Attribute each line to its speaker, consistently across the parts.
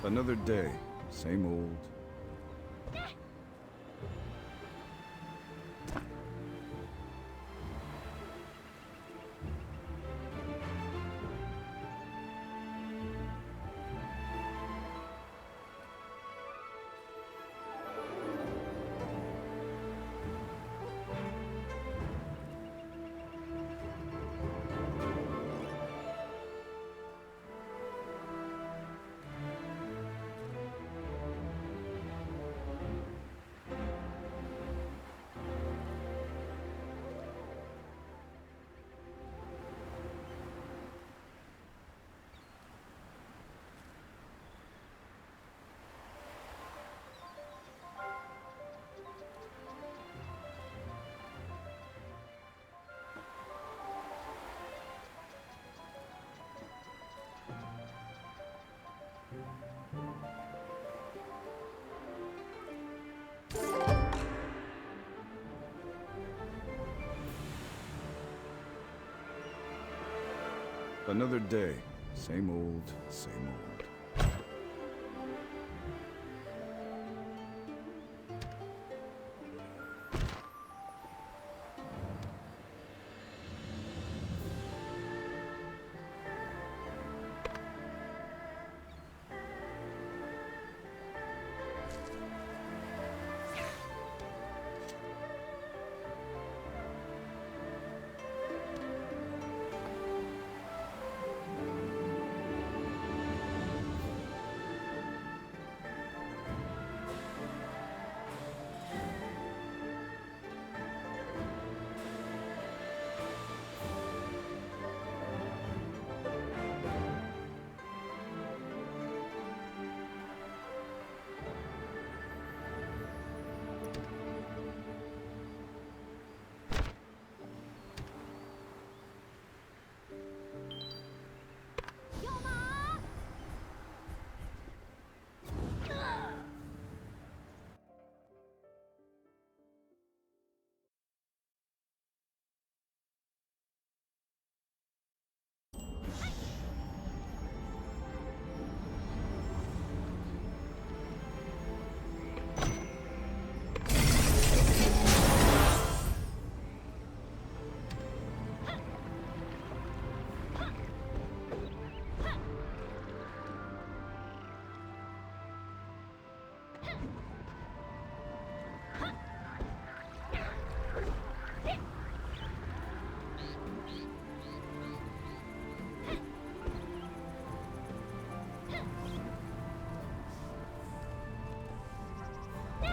Speaker 1: Another day, same old. Another day, same old, same old.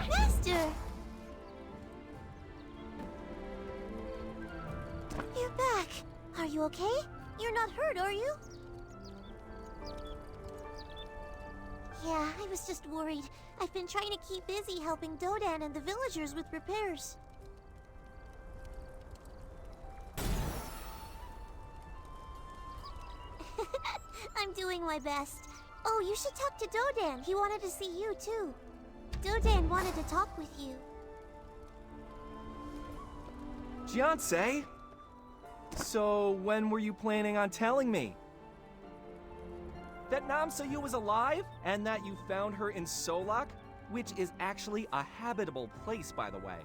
Speaker 2: Master! You're back. Are you okay? You're not hurt, are you? Yeah, I was just worried. I've been trying to keep busy helping Dodan and the villagers with repairs. I'm doing my best. Oh, you should talk to Dodan. He wanted to see you, too. Dodan wanted to talk with you.
Speaker 3: Jiansei? So, when were you planning on telling me? That Namsoyu was alive, and that you found her in Solak, which is actually a habitable place, by the way.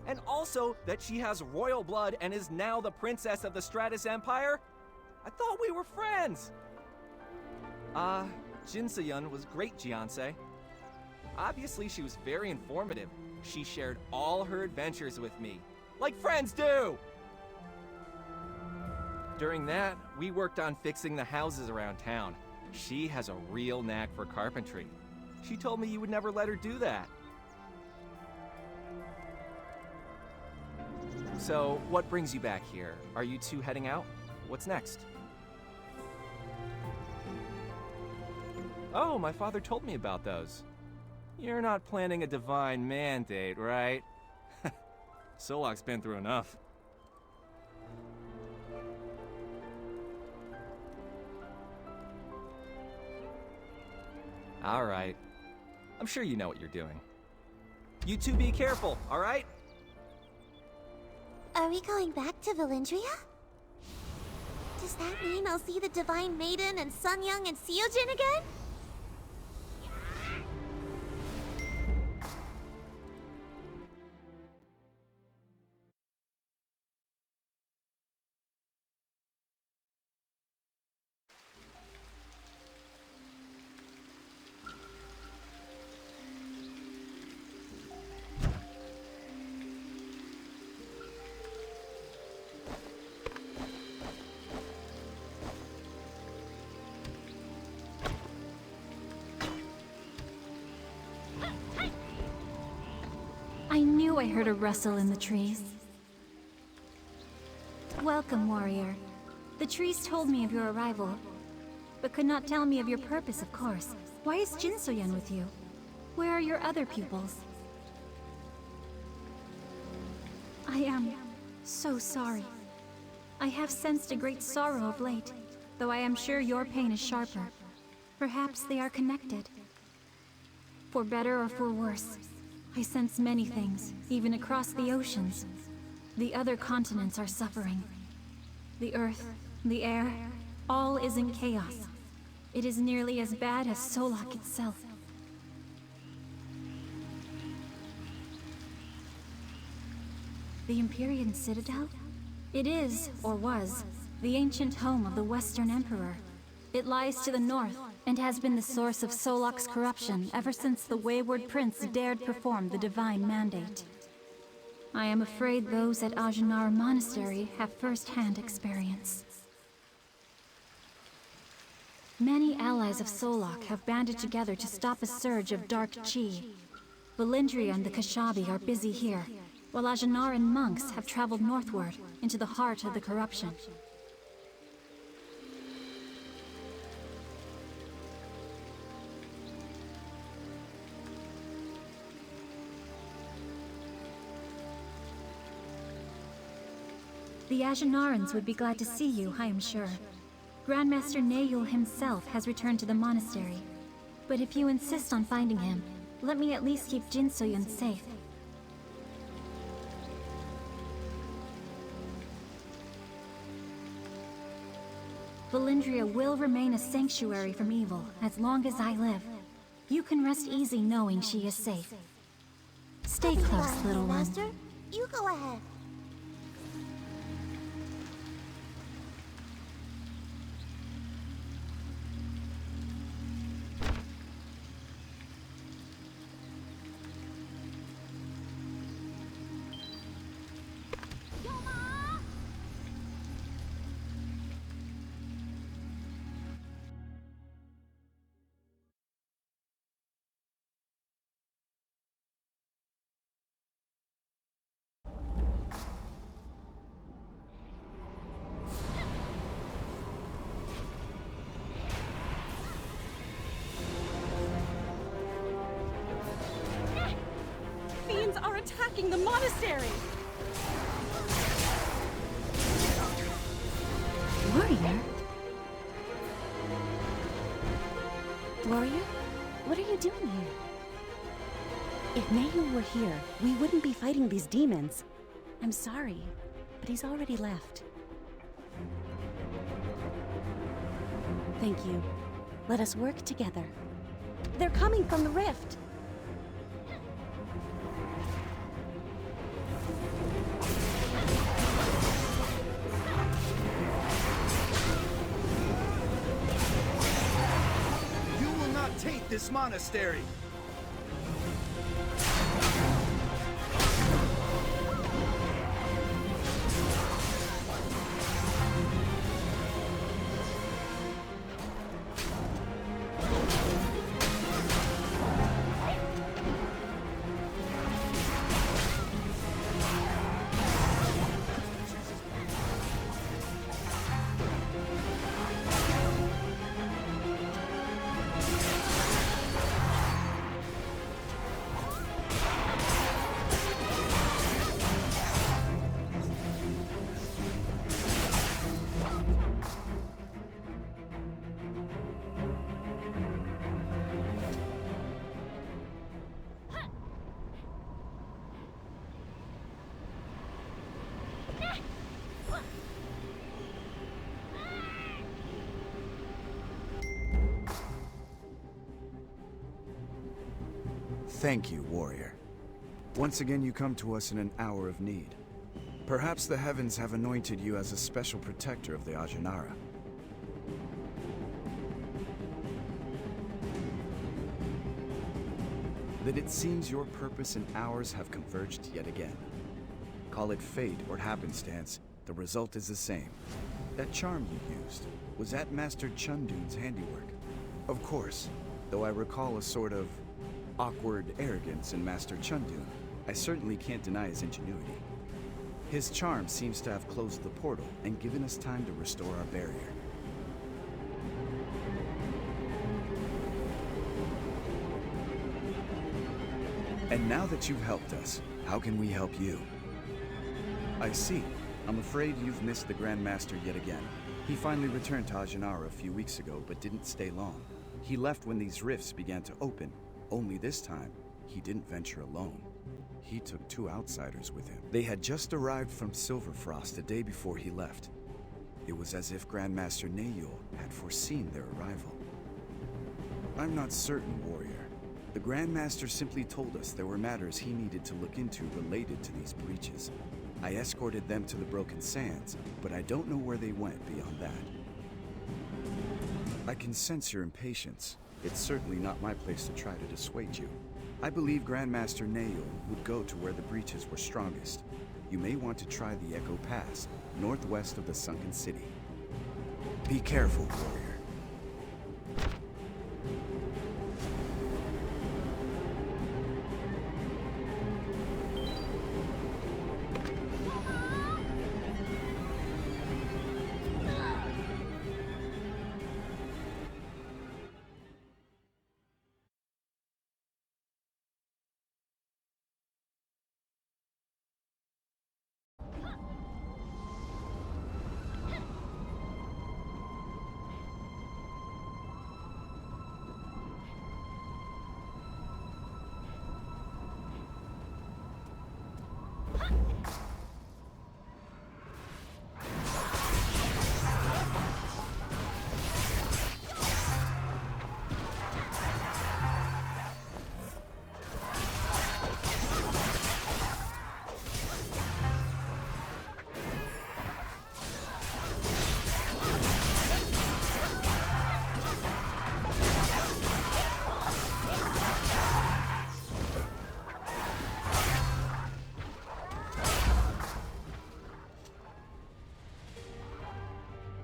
Speaker 3: And also that she has royal blood and is now the princess of the Stratus Empire? I thought we were friends! Jinseyun was great, Jiansei. Obviously, she was very informative. She shared all her adventures with me, like friends do! During that, we worked on fixing the houses around town. She has a real knack for carpentry. She told me you would never let her do that. So, what brings you back here? Are you two heading out? What's next? Oh, my father told me about those. You're not planning a divine mandate, right? Solak's been through enough. All right. I'm sure you know what you're doing. You two be careful, all right?
Speaker 2: Are we going back to Valindria? Does that mean I'll see the Divine Maiden and Sun Young and Seojin again?
Speaker 4: I knew I heard a rustle in the trees. Welcome, warrior. The trees told me of your arrival, but could not tell me of your purpose, of course. Why is Jin So-yeon with you? Where are your other pupils? I am so sorry. I have sensed a great sorrow of late, though I am sure your pain is sharper. Perhaps they are connected. For better or for worse, I sense many things, even across the oceans. The other continents are suffering. The earth, the air, all is in chaos. It is nearly as bad as Solok itself. The Empyrean Citadel? It is, or was, the ancient home of the Western Emperor. It lies to the north, and has been the source of Solok's corruption ever since the wayward prince dared perform the divine mandate. I am afraid those at Ajanar Monastery have first-hand experience. Many allies of Solok have banded together to stop a surge of dark chi. Valindria and the Kashabi are busy here, while Ajanaran monks have traveled northward into the heart of the corruption. The Ajanarans would be glad to see you, I am sure. Grandmaster Neyul himself has returned to the monastery. But if you insist on finding him, let me at least keep Jin So-yeon safe. Valindria will remain a sanctuary from evil as long as I live. You can rest easy knowing she is safe. Stay close, little one.
Speaker 2: Master, you go ahead.
Speaker 5: Are attacking the monastery!
Speaker 4: Warrior? Warrior? What are you doing here?
Speaker 6: If Neyul were here, we wouldn't be fighting these demons. I'm sorry, but he's already left. Thank you. Let us work together. They're coming from the rift!
Speaker 7: Take this monastery!
Speaker 1: Thank you, warrior. Once again you come to us in an hour of need. Perhaps the heavens have anointed you as a special protector of the Ajanara. That it seems your purpose and ours have converged yet again. Call it fate or happenstance, the result is the same. That charm you used, was that Master Chundun's handiwork? Of course, though I recall a sort of awkward arrogance in Master Chundun, I certainly can't deny his ingenuity. His charm seems to have closed the portal and given us time to restore our barrier. And now that you've helped us, how can we help you? I see. I'm afraid you've missed the Grand Master yet again. He finally returned to Ajanara a few weeks ago, but didn't stay long. He left when these rifts began to open. Only this time, he didn't venture alone. He took 2 outsiders with him. They had just arrived from Silverfrost the day before he left. It was as if Grandmaster Nayul had foreseen their arrival. I'm not certain, warrior. The Grandmaster simply told us there were matters he needed to look into related to these breaches. I escorted them to the Broken Sands, but I don't know where they went beyond that. I can sense your impatience. It's certainly not my place to try to dissuade you. I believe Grandmaster Nayul would go to where the breaches were strongest. You may want to try the Echo Pass, northwest of the Sunken City. Be careful, warrior.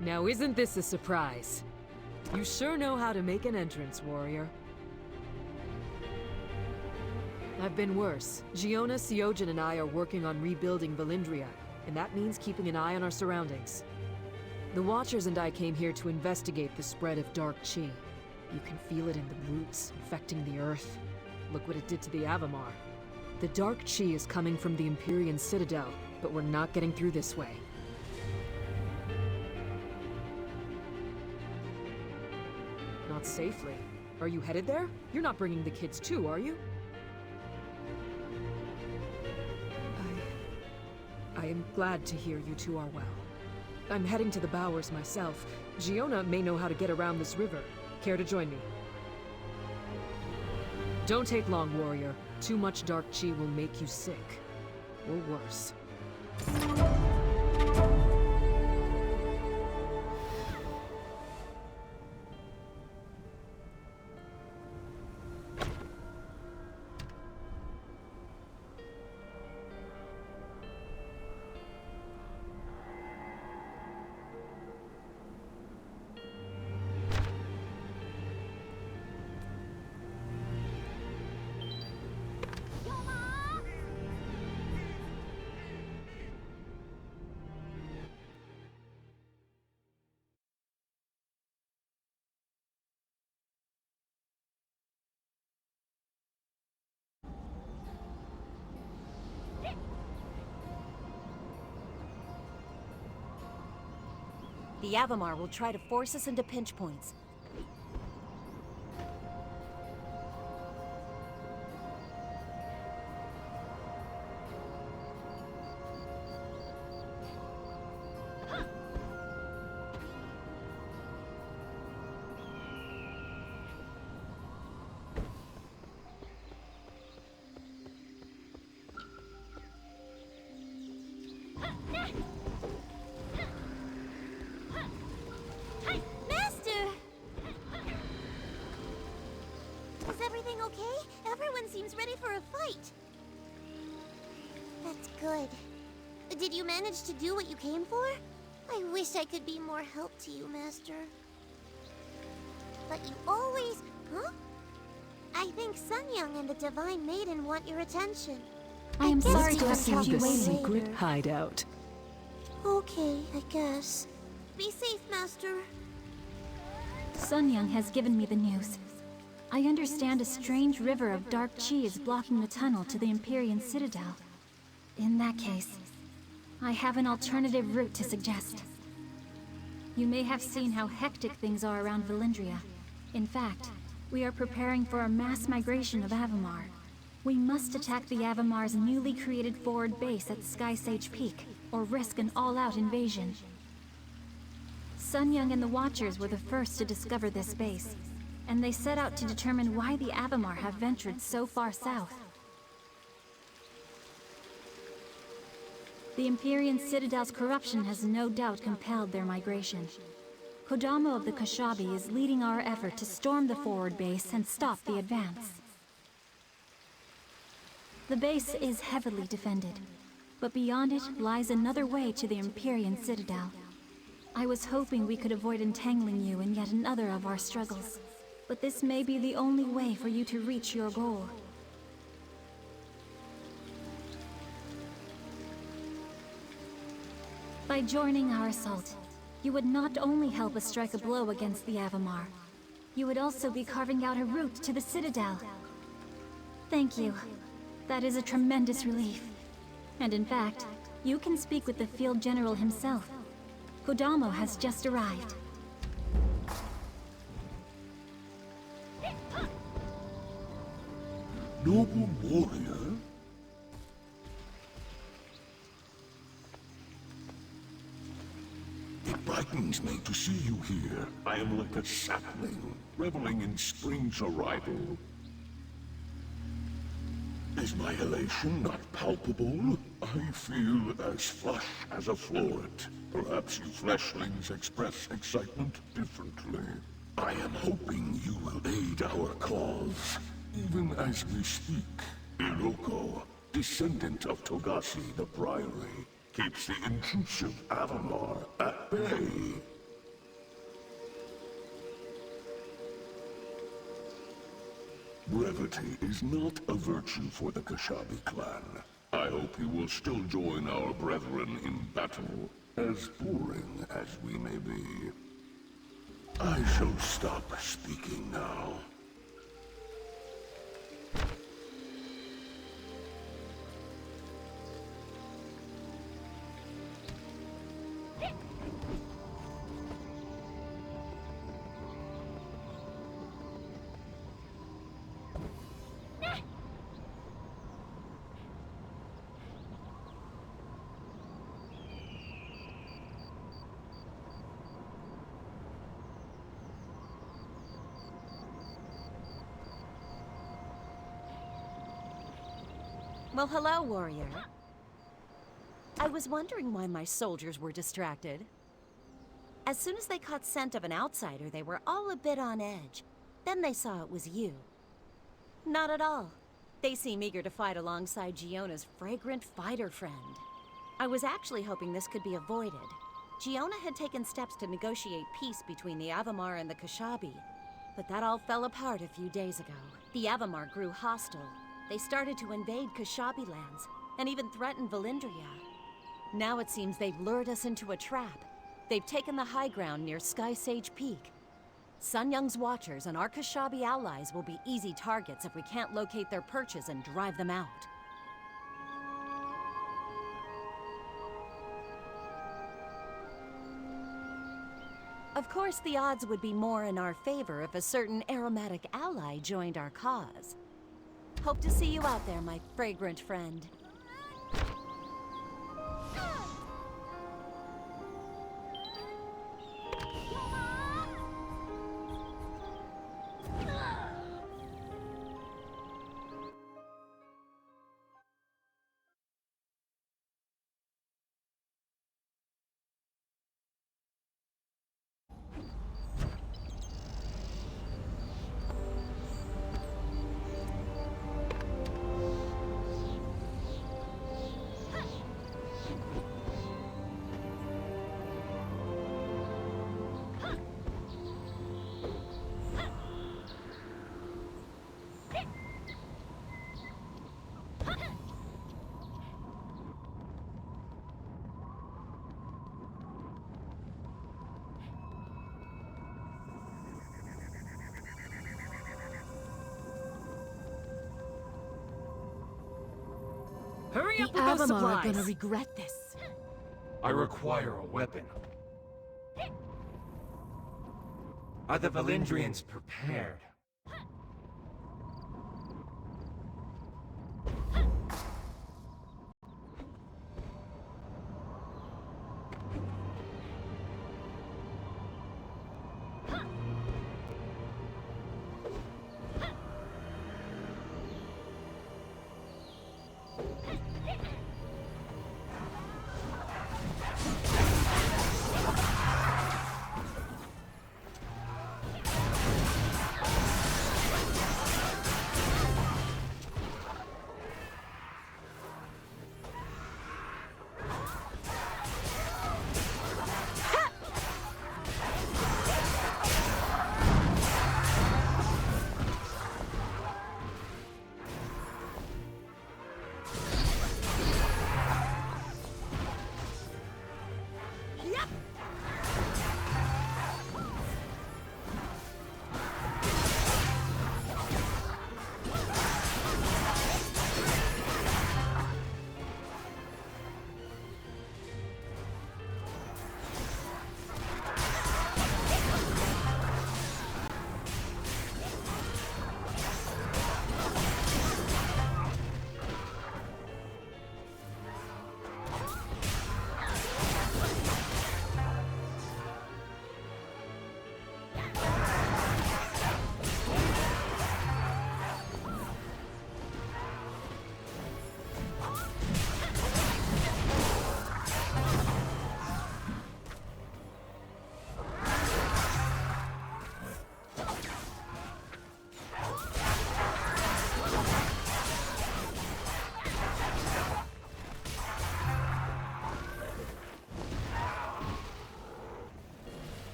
Speaker 8: Now isn't this a surprise? You sure know how to make an entrance, warrior. I've been worse. Giona, Siojin, and I are working on rebuilding Valindria, and that means keeping an eye on our surroundings. The Watchers and I came here to investigate the spread of Dark Chi. You can feel it in the roots, infecting the earth. Look what it did to the Avamar. The Dark Chi is coming from the Empyrean Citadel, but we're not getting through this way. Not safely. Are you headed there? You're not bringing the kids too, are you? I am glad to hear you two are well. I'm heading to the Bowers myself. Giona may know how to get around this river. Care to join me? Don't take long, warrior. Too much Dark Chi will make you sick. Or worse.
Speaker 6: The Avamar will try to force us into pinch points.
Speaker 2: good. Did you manage to do what you came for? I wish I could be more help to you, Master. But you always... Huh? I think Sun Young and the Divine Maiden want your attention.
Speaker 4: I am
Speaker 2: guess
Speaker 4: sorry
Speaker 2: you
Speaker 4: to
Speaker 2: can
Speaker 4: have
Speaker 2: talk
Speaker 4: kept you
Speaker 2: to me
Speaker 4: waiting.
Speaker 2: later.
Speaker 8: Secret hideout.
Speaker 2: Okay, I guess. Be safe, Master.
Speaker 4: Sun Young has given me the news. I understand a strange river of dark chi is blocking the tunnel to the Empyrean Citadel. In that case, I have an alternative route to suggest. You may have seen how hectic things are around Valindria. In fact, we are preparing for a mass migration of Avamar. We must attack the Avamar's newly created forward base at Sky Sage Peak, or risk an all-out invasion. Sun Young and the Watchers were the first to discover this base, and they set out to determine why the Avamar have ventured so far south. The Empyrean Citadel's corruption has no doubt compelled their migration. Kodamo of the Kashabi is leading our effort to storm the forward base and stop the advance. The base is heavily defended, but beyond it lies another way to the Empyrean Citadel. I was hoping we could avoid entangling you in yet another of our struggles, but this may be the only way for you to reach your goal. By joining our assault, you would not only help us strike a blow against the Avamar, you would also be carving out a route to the Citadel. Thank you. That is a tremendous relief. And in fact, you can speak with the Field General himself. Kodamo has just arrived.
Speaker 9: Noble warrior? It brightens me to see you here. I am like a sapling, reveling in spring's arrival. Is my elation not palpable? I feel as flush as a floret. Perhaps you fleshlings express excitement differently. I am hoping you will aid our cause. Even as we speak, Iroko, descendant of Togashi the Priory, keeps the intrusive Avamar at bay. Brevity is not a virtue for the Kashabi clan. I hope you will still join our brethren in battle, as boring as we may be. I shall stop speaking now.
Speaker 6: Well, hello, warrior. I was wondering why my soldiers were distracted. As soon as they caught scent of an outsider, they were all a bit on edge. Then they saw it was you. Not at all. They seem eager to fight alongside Giona's fragrant fighter friend. I was actually hoping this could be avoided. Giona had taken steps to negotiate peace between the Avamar and the Kashabi, but that all fell apart a few days ago. The Avamar grew hostile. They started to invade Kashabi lands, and even threatened Valindria. Now it seems they've lured us into a trap. They've taken the high ground near Sky Sage Peak. Sun Young's Watchers and our Kashabi allies will be easy targets if we can't locate their perches and drive them out. Of course, the odds would be more in our favor if a certain aromatic ally joined our cause. Hope to see you out there, my fragrant friend.
Speaker 8: Hurry up
Speaker 6: The
Speaker 8: with those
Speaker 6: Avamar are
Speaker 8: supplies!
Speaker 6: gonna regret this.
Speaker 10: I require a weapon. Are the Valindrians prepared?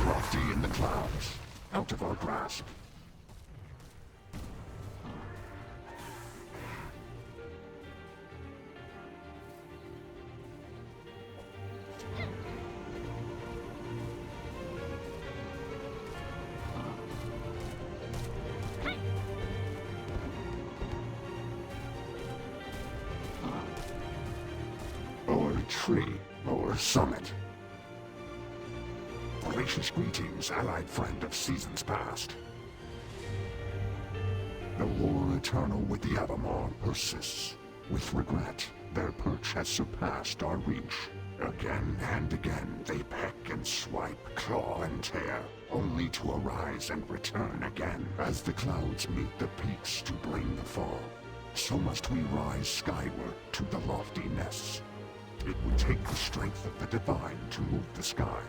Speaker 9: Lofty in the clouds, out of our grasp. Our tree, our summit. Gracious greetings, allied friend of seasons past. The war eternal with the Avamar persists. With regret, their perch has surpassed our reach. Again and again, they peck and swipe, claw and tear, only to arise and return again. As the clouds meet the peaks to bring the fall, so must we rise skyward to the lofty nests. It would take the strength of the divine to move the sky.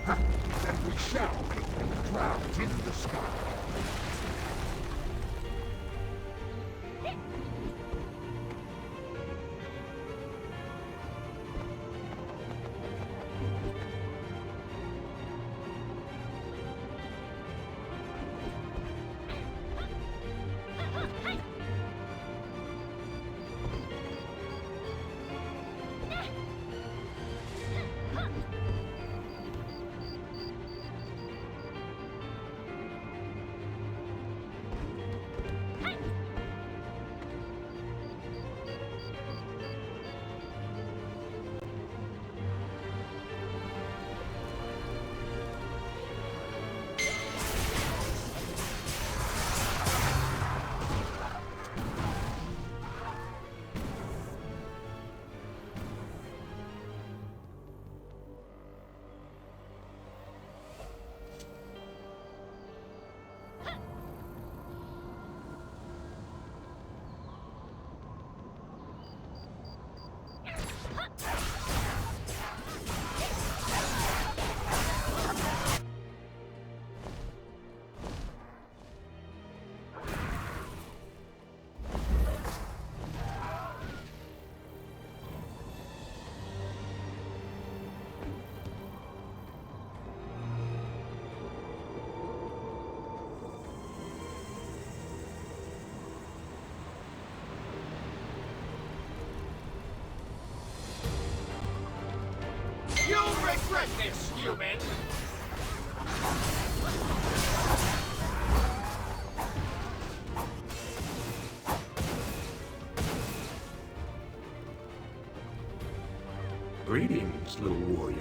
Speaker 9: And we shall be drowned in the sky.
Speaker 10: Regret this, human!
Speaker 9: Greetings, little warrior.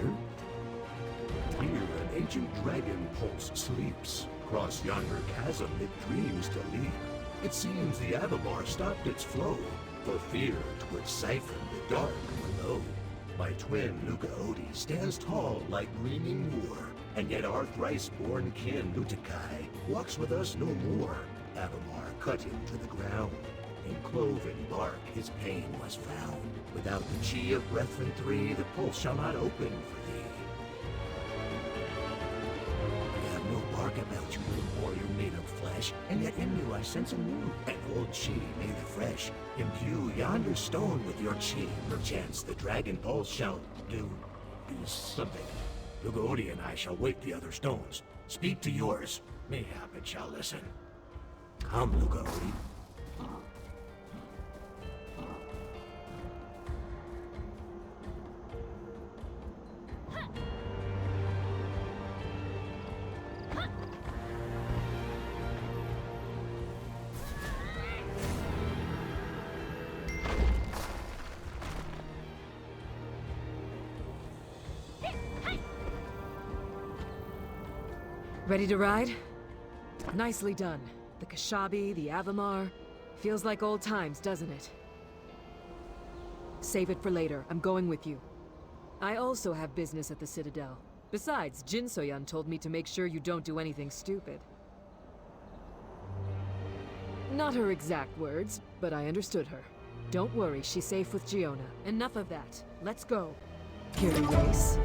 Speaker 9: Here an ancient dragon pulse sleeps. Cross yonder chasm it dreams to leap. It seems the Avamar stopped its flow, for fear 'twould siphon the dark below. My twin Lucaodi stands tall like gleaming moor, and yet our thrice-born kin Lutakai walks with us no more. Avamar cut him to the ground. In cloven bark his pain was found. Without the chi of Brethren three, the pulse shall not open for thee. You have no bark about you, little warrior made of flesh, and yet in you I sense a new and old chi made afresh. Imbue yonder stone with your chi, perchance the dragon pulse shall do something. Lucaodi and I shall wake the other stones. Speak to yours, mayhap it shall listen. Come, Lucaodi.
Speaker 8: Ready to ride? Nicely done. The Kashabi, the Avamar. Feels like old times, doesn't it? Save it for later. I'm going with you. I also have business at the Citadel. Besides, Jin Soyun told me to make sure you don't do anything stupid. Not her exact words, but I understood her. Don't worry, she's safe with Giona. Enough of that. Let's go. Here to race.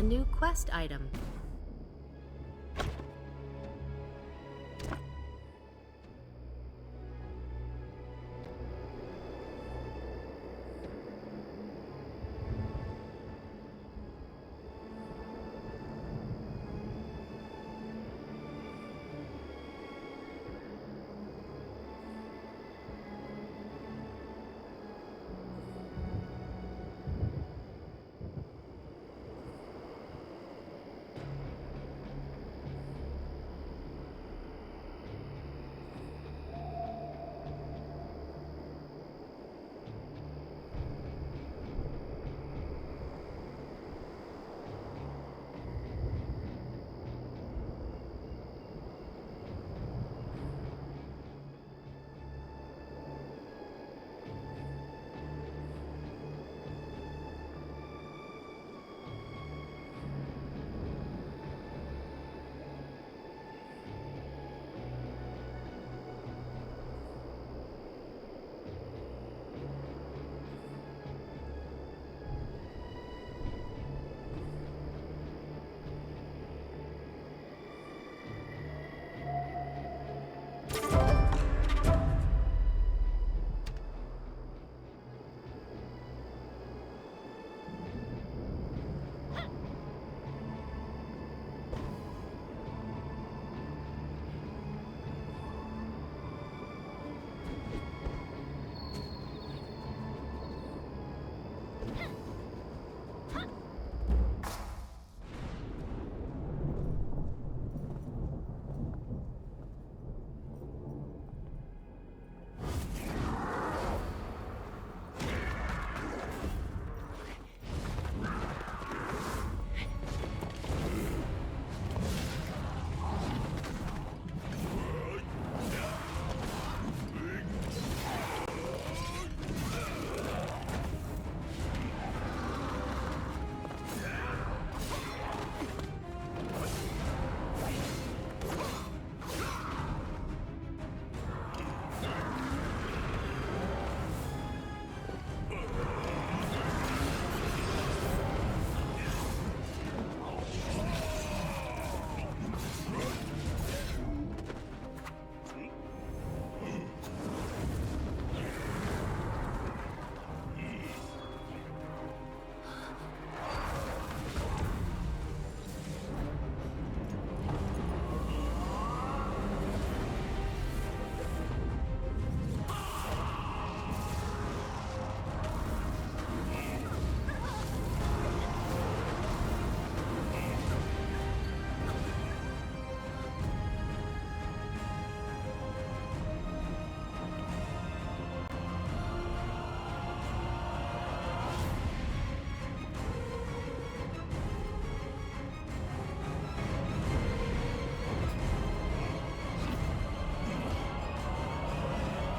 Speaker 11: a new quest item.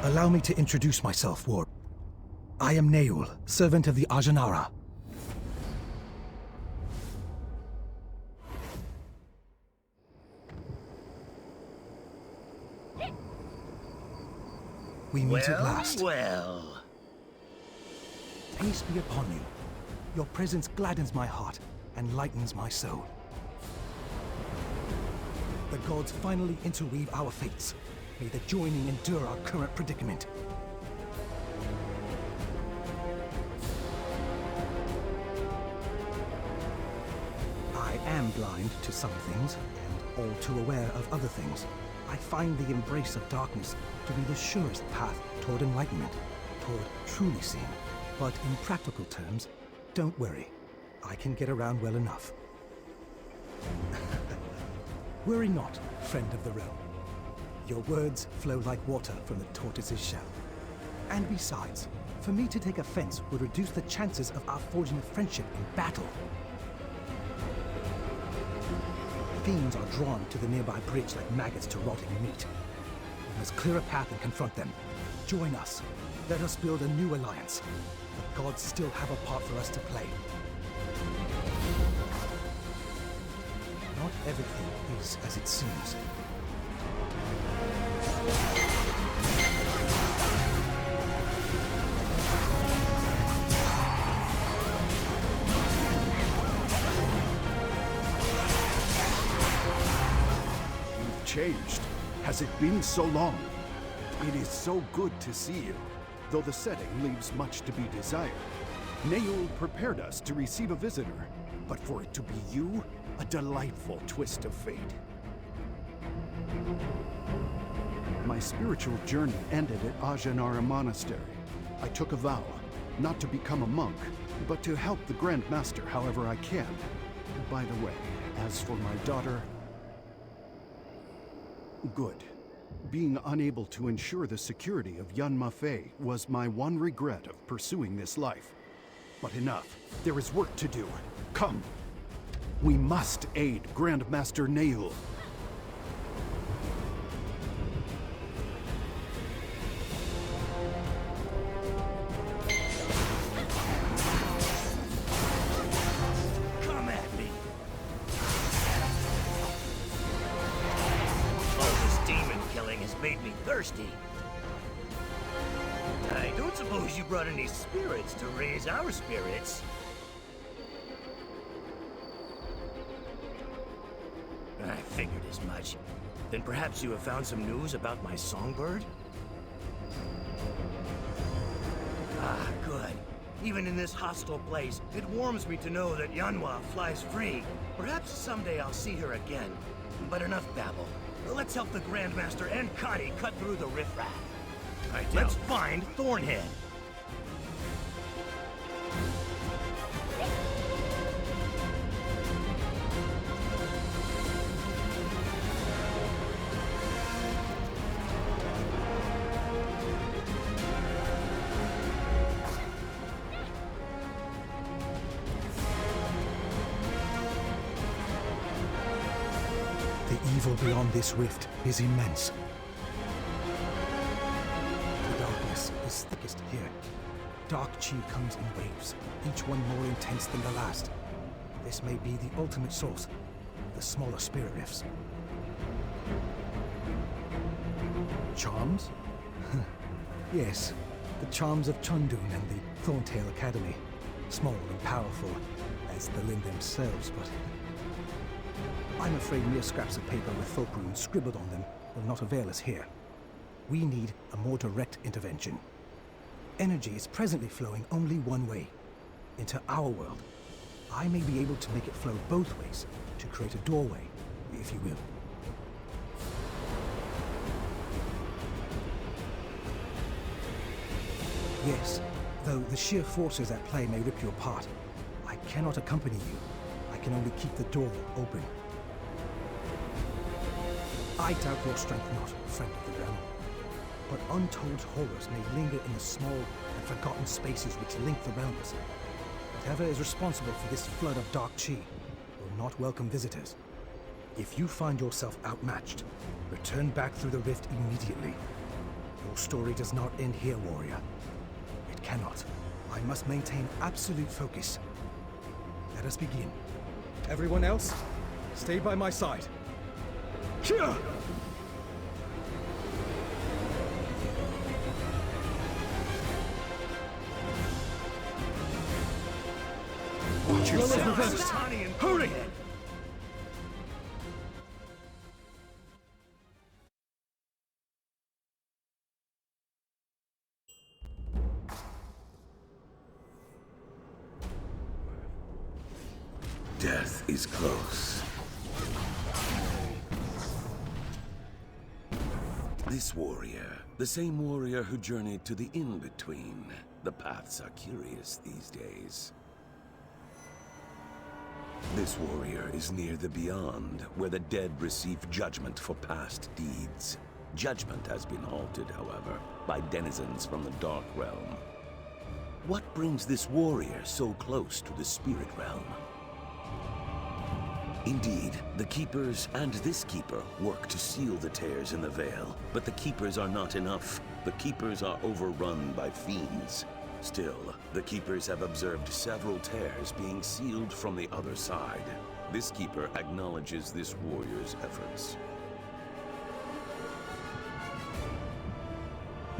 Speaker 12: Allow me to introduce myself, Ward. I am Neul, servant of the Ajanara. We meet at last.
Speaker 7: Well.
Speaker 12: Peace be upon you. Your presence gladdens my heart and lightens my soul. The gods finally interweave our fates. May the joining endure our current predicament. I am blind to some things, and all too aware of other things. I find the embrace of darkness to be the surest path toward enlightenment, toward truly seeing. But in practical terms, don't worry. I can get around well enough. Worry not, friend of the realm. Your words flow like water from the tortoise's shell. And besides, for me to take offense would reduce the chances of our forging a friendship in battle. Fiends are drawn to the nearby bridge like maggots to rotting meat. We must clear a path and confront them. Join us. Let us build a new alliance. The gods still have a part for us to play. Not everything is as it seems.
Speaker 7: changed. Has it been so long? It is so good to see you, though the setting leaves much to be desired. Neul prepared us to receive a visitor, but for it to be you, a delightful twist of fate. My spiritual journey ended at Ajanara Monastery. I took a vow, not to become a monk, but to help the Grand Master however I can. By the way, as for my daughter... Good. Being unable to ensure the security of Yun Mafei was my one regret of pursuing this life. But enough. There is work to do. Come. We must aid Grandmaster Neul.
Speaker 11: Come at me. All this demon killing has made me thirsty. I don't suppose you brought any spirits to raise our spirits. I figured as much. Then perhaps you have found some news about my songbird? Ah, good. Even in this hostile place, it warms me to know that Yanhua flies free. Perhaps someday I'll see her again. But enough babble. Let's help the Grandmaster and Connie cut through the riffraff. Let's find Thornhead.
Speaker 12: The evil beyond this rift is immense. The darkness is thickest here. Dark chi comes in waves, each one more intense than the last. This may be the ultimate source, the smaller spirit rifts. Charms? Yes, the charms of Chundun and the Thorntail Academy. Small and powerful, as the Lin themselves, but... I'm afraid mere scraps of paper with folk runes scribbled on them will not avail us here. We need a more direct intervention. Energy is presently flowing only one way, into our world. I may be able to make it flow both ways, to create a doorway, if you will. Yes, though the sheer forces at play may rip you apart, I cannot accompany you. I can only keep the door open. I doubt your strength not, friend of the realm. But untold horrors may linger in the small and forgotten spaces which link the realms. Whatever is responsible for this flood of dark chi will not welcome visitors. If you find yourself outmatched, return back through the rift immediately. Your story does not end here, warrior. It cannot. I must maintain absolute focus. Let us begin.
Speaker 13: Everyone else, stay by my side. Here!
Speaker 7: Watch yourself!
Speaker 13: Hurry!
Speaker 9: Death is close. This warrior, the same warrior who journeyed to the in-between. The paths are curious these days. This warrior is near the beyond, where the dead receive judgment for past deeds. Judgment has been halted, however, by denizens from the Dark Realm. What brings this warrior so close to the Spirit Realm? Indeed, the Keepers and this Keeper work to seal the tears in the veil, but the Keepers are not enough. The Keepers are overrun by fiends. Still, the Keepers have observed several tears being sealed from the other side. This Keeper acknowledges this warrior's efforts.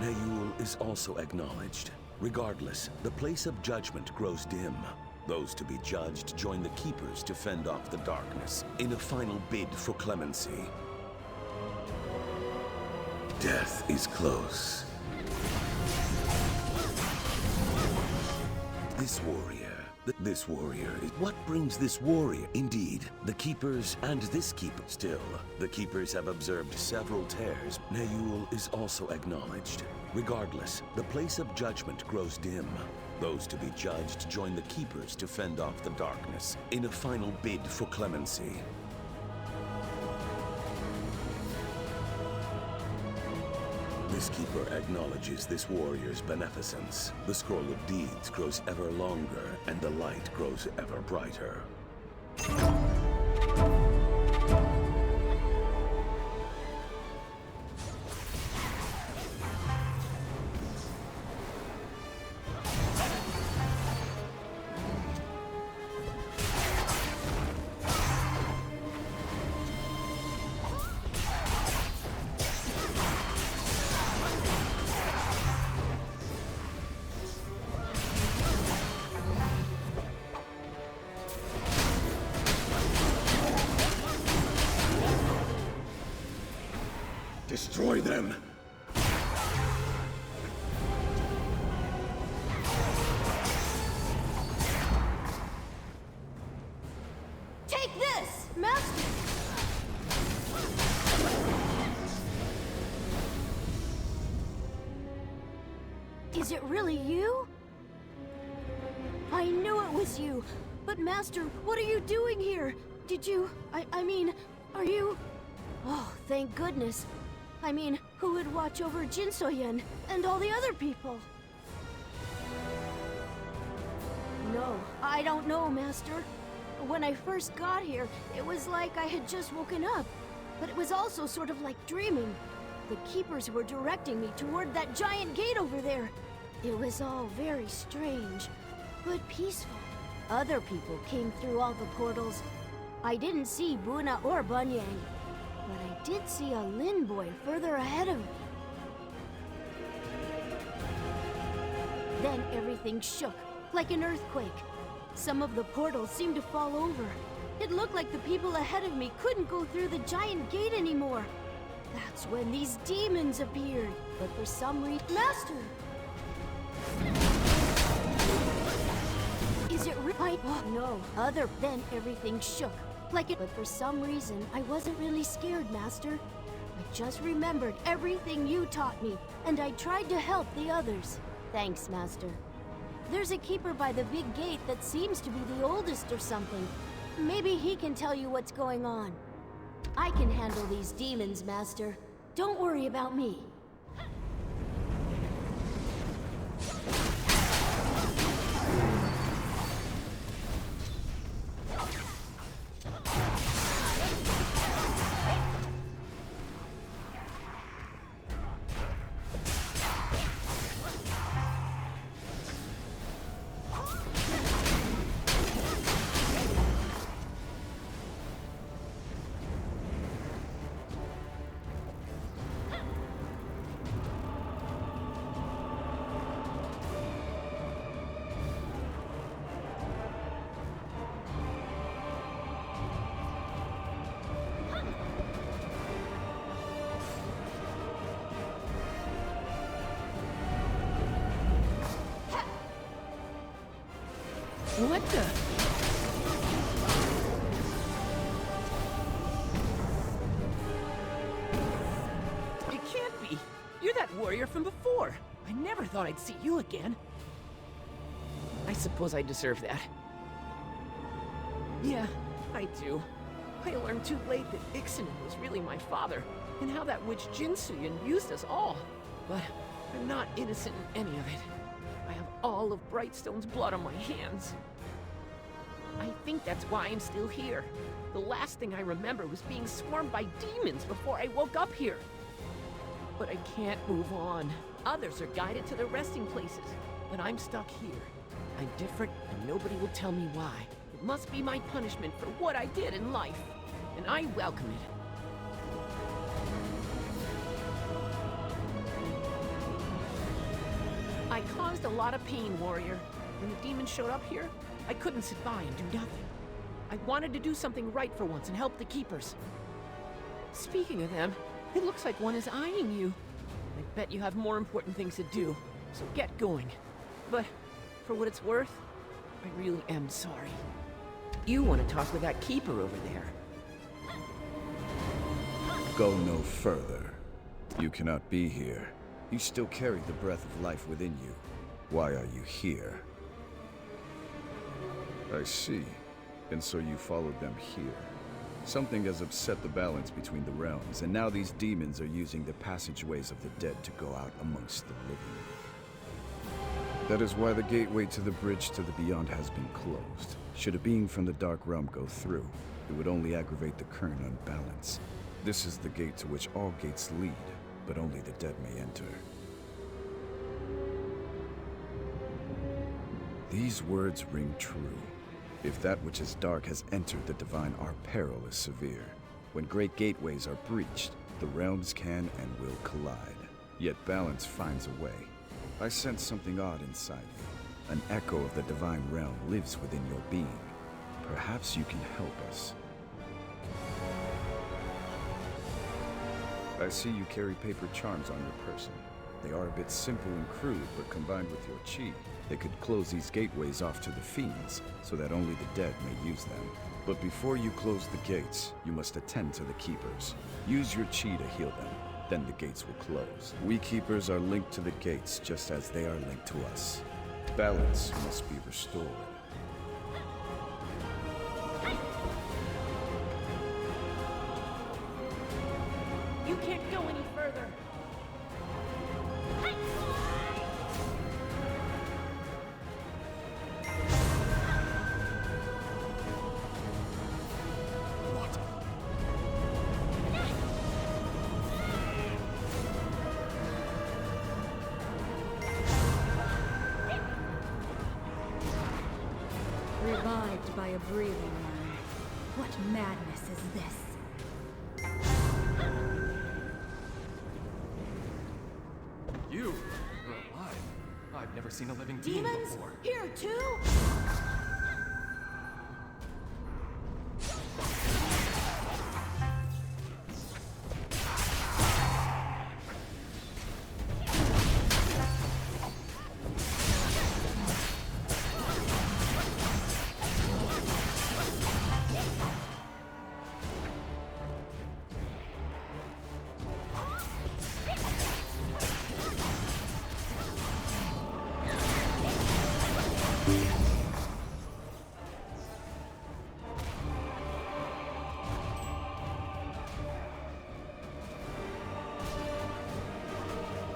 Speaker 9: Neul is also acknowledged. Regardless, the place of judgment grows dim. Those to be judged join the Keepers to fend off the darkness in a final bid for clemency. Death is close. This warrior is what brings this warrior. Indeed, the Keepers and this Keeper. Still, the Keepers have observed several tears. Nayul is also acknowledged. Regardless, the place of judgment grows dim. Those to be judged join the Keepers to fend off the darkness in a final bid for clemency. This Keeper acknowledges this warrior's beneficence. The scroll of deeds grows ever longer, and the light grows ever brighter. Destroy them!
Speaker 2: Take this, Master! Is it really you? I knew it was you. But Master, what are you doing here? Did you... I mean, are you... Oh, thank goodness. I mean, who would watch over Jinsoyen and all the other people? No, I don't know, Master. When I first got here, it was like I had just woken up. But it was also sort of like dreaming. The Keepers were directing me toward that giant gate over there. It was all very strange, but peaceful. Other people came through all the portals. I didn't see Buna or Bunyang. But I did see a Lin boy further ahead of me. Then everything shook, like an earthquake. Some of the portals seemed to fall over. It looked like the people ahead of me couldn't go through the giant gate anymore. That's when these demons appeared. But for some reason... Master! Is it right? Oh, no. Then everything shook. But for some reason, I wasn't really scared, Master. I just remembered everything you taught me, and I tried to help the others. Thanks, Master. There's a keeper by the big gate that seems to be the oldest or something. Maybe he can tell you what's going on. I can handle these demons, Master. Don't worry about me.
Speaker 5: What the? It can't be. You're that warrior from before. I never thought I'd see you again. I suppose I deserve that. Yeah, I do. I learned too late that Ixalan was really my father, and how that witch Jinsuyan used us all. But I'm not innocent in any of it. I have all of Brightstone's blood on my hands. I think that's why I'm still here. The last thing I remember was being swarmed by demons before I woke up here. But I can't move on. Others are guided to their resting places, but I'm stuck here. I'm different, and nobody will tell me why. It must be my punishment for what I did in life, and I welcome it. I caused a lot of pain, warrior. When the demons showed up here, I couldn't sit by and do nothing. I wanted to do something right for once and help the Keepers. Speaking of them, it looks like one is eyeing you. I bet you have more important things to do, so get going. But, for what it's worth, I really am sorry. You want to talk with that keeper over there.
Speaker 1: Go no further. You cannot be here. You still carry the breath of life within you. Why are you here? I see. And so you followed them here. Something has upset the balance between the realms, and now these demons are using the passageways of the dead to go out amongst the living. That is why the gateway to the bridge to the beyond has been closed. Should a being from the Dark Realm go through, it would only aggravate the current unbalance. This is the gate to which all gates lead, but only the dead may enter. These words ring true. If that which is dark has entered the divine, our peril is severe. When great gateways are breached, the realms can and will collide. Yet balance finds a way. I sense something odd inside you. An echo of the divine realm lives within your being. Perhaps you can help us. I see you carry paper charms on your person. They are a bit simple and crude, but combined with your chi, they could close these gateways off to the fiends, so that only the dead may use them. But before you close the gates, you must attend to the keepers. Use your chi to heal them, then the gates will close. We keepers are linked to the gates just as they are linked to us. Balance must be restored.
Speaker 5: You can't go any further.
Speaker 4: Revived by a breathing man. What madness is this?
Speaker 3: You? You're alive. I've never seen a living demon
Speaker 2: Demons?
Speaker 3: before.
Speaker 2: Here too?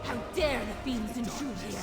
Speaker 6: How dare the fiends intrude here!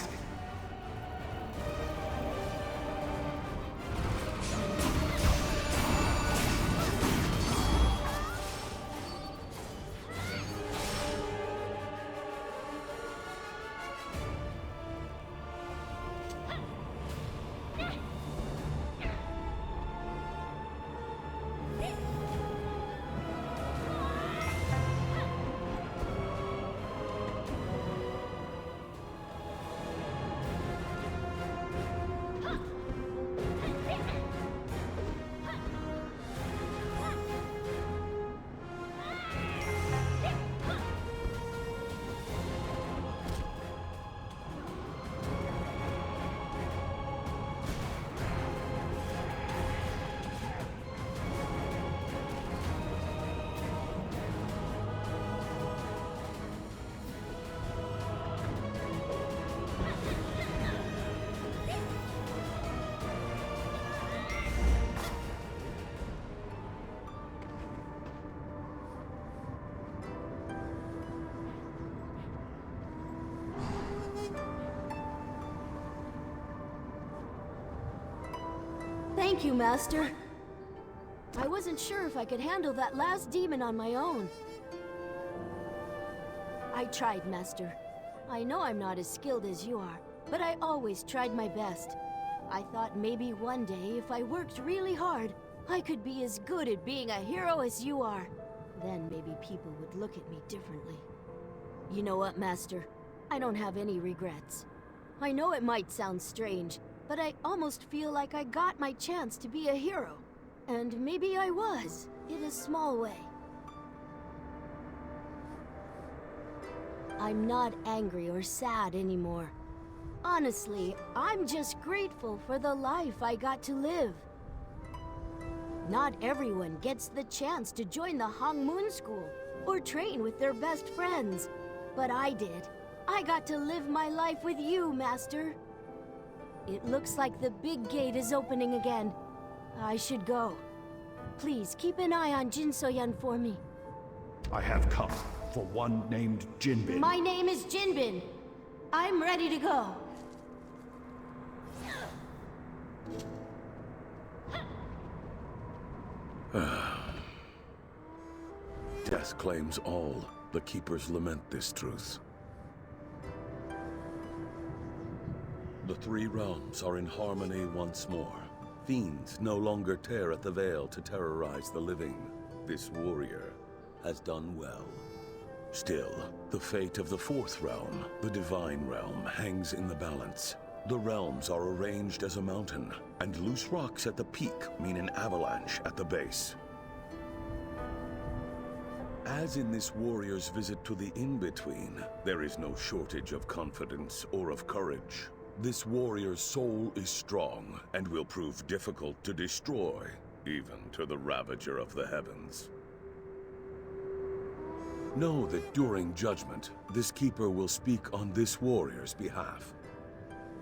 Speaker 2: Thank you, Master. I wasn't sure if I could handle that last demon on my own. I tried, Master. I know I'm not as skilled as you are, but I always tried my best. I thought maybe one day, if I worked really hard, I could be as good at being a hero as you are. Then maybe people would look at me differently. You know what, Master? I don't have any regrets. I know it might sound strange, but I almost feel like I got my chance to be a hero. And maybe I was, in a small way. I'm not angry or sad anymore. Honestly, I'm just grateful for the life I got to live. Not everyone gets the chance to join the Hong Moon School or train with their best friends, but I did. I got to live my life with you, Master. It looks like the big gate is opening again. I should go. Please keep an eye on Jin So-yun for me.
Speaker 7: I have come for one named Jinbin.
Speaker 2: My name is Jinbin. I'm ready to go.
Speaker 9: Death claims all. The Keepers lament this truth. The three realms are in harmony once more. Fiends no longer tear at the veil to terrorize the living. This warrior has done well. Still, the fate of the fourth realm, the Divine Realm, hangs in the balance. The realms are arranged as a mountain, and loose rocks at the peak mean an avalanche at the base. As in this warrior's visit to the in-between, there is no shortage of confidence or of courage. This warrior's soul is strong, and will prove difficult to destroy, even to the Ravager of the Heavens. Know that during judgment, this Keeper will speak on this warrior's behalf.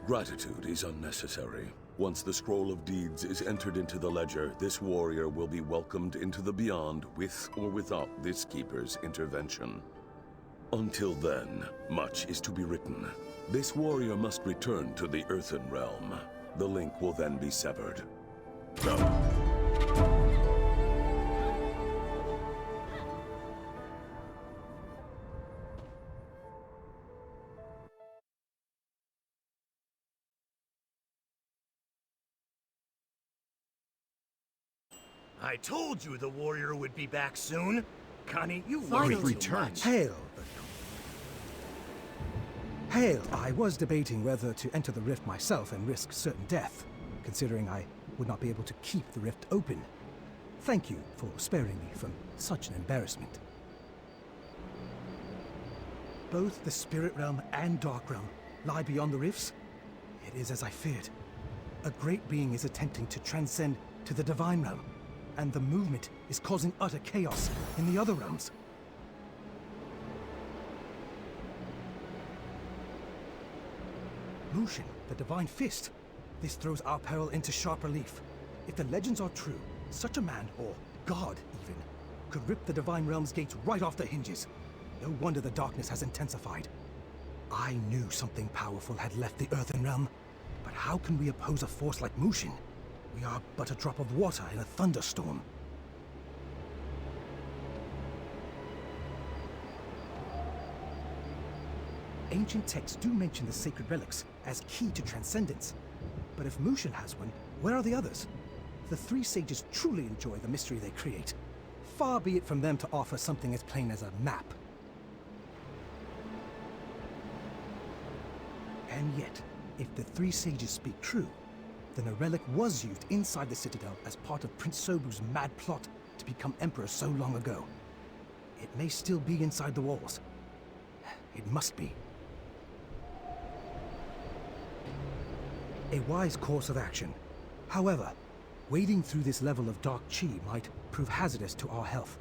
Speaker 9: Gratitude is unnecessary. Once the Scroll of Deeds is entered into the ledger, this warrior will be welcomed into the Beyond with or without this Keeper's intervention. Until then, much is to be written. This warrior must return to the Earthen Realm. The link will then be severed. Go.
Speaker 11: I told you the warrior would be back soon. Connie, you
Speaker 12: Finally
Speaker 11: worry too much.
Speaker 12: Hail. Hail, I was debating whether to enter the rift myself and risk certain death, considering I would not be able to keep the rift open. Thank you for sparing me from such an embarrassment. Both the Spirit Realm and Dark Realm lie beyond the rifts. It is as I feared. A great being is attempting to transcend to the Divine Realm, and the movement is causing utter chaos in the other realms. Mushin, the Divine Fist. This throws our peril into sharp relief. If the legends are true, such a man, or god even, could rip the Divine Realm's gates right off the hinges. No wonder the darkness has intensified. I knew something powerful had left the Earthen Realm, but how can we oppose a force like Mushin? We are but a drop of water in a thunderstorm. Ancient texts do mention the sacred relics as key to transcendence. But if Mushin has one, where are the others? The three sages truly enjoy the mystery they create. Far be it from them to offer something as plain as a map. And yet, if the three sages speak true, then a relic was used inside the citadel as part of Prince Sobu's mad plot to become emperor so long ago. It may still be inside the walls. It must be. A wise course of action. However, wading through this level of dark chi might prove hazardous to our health.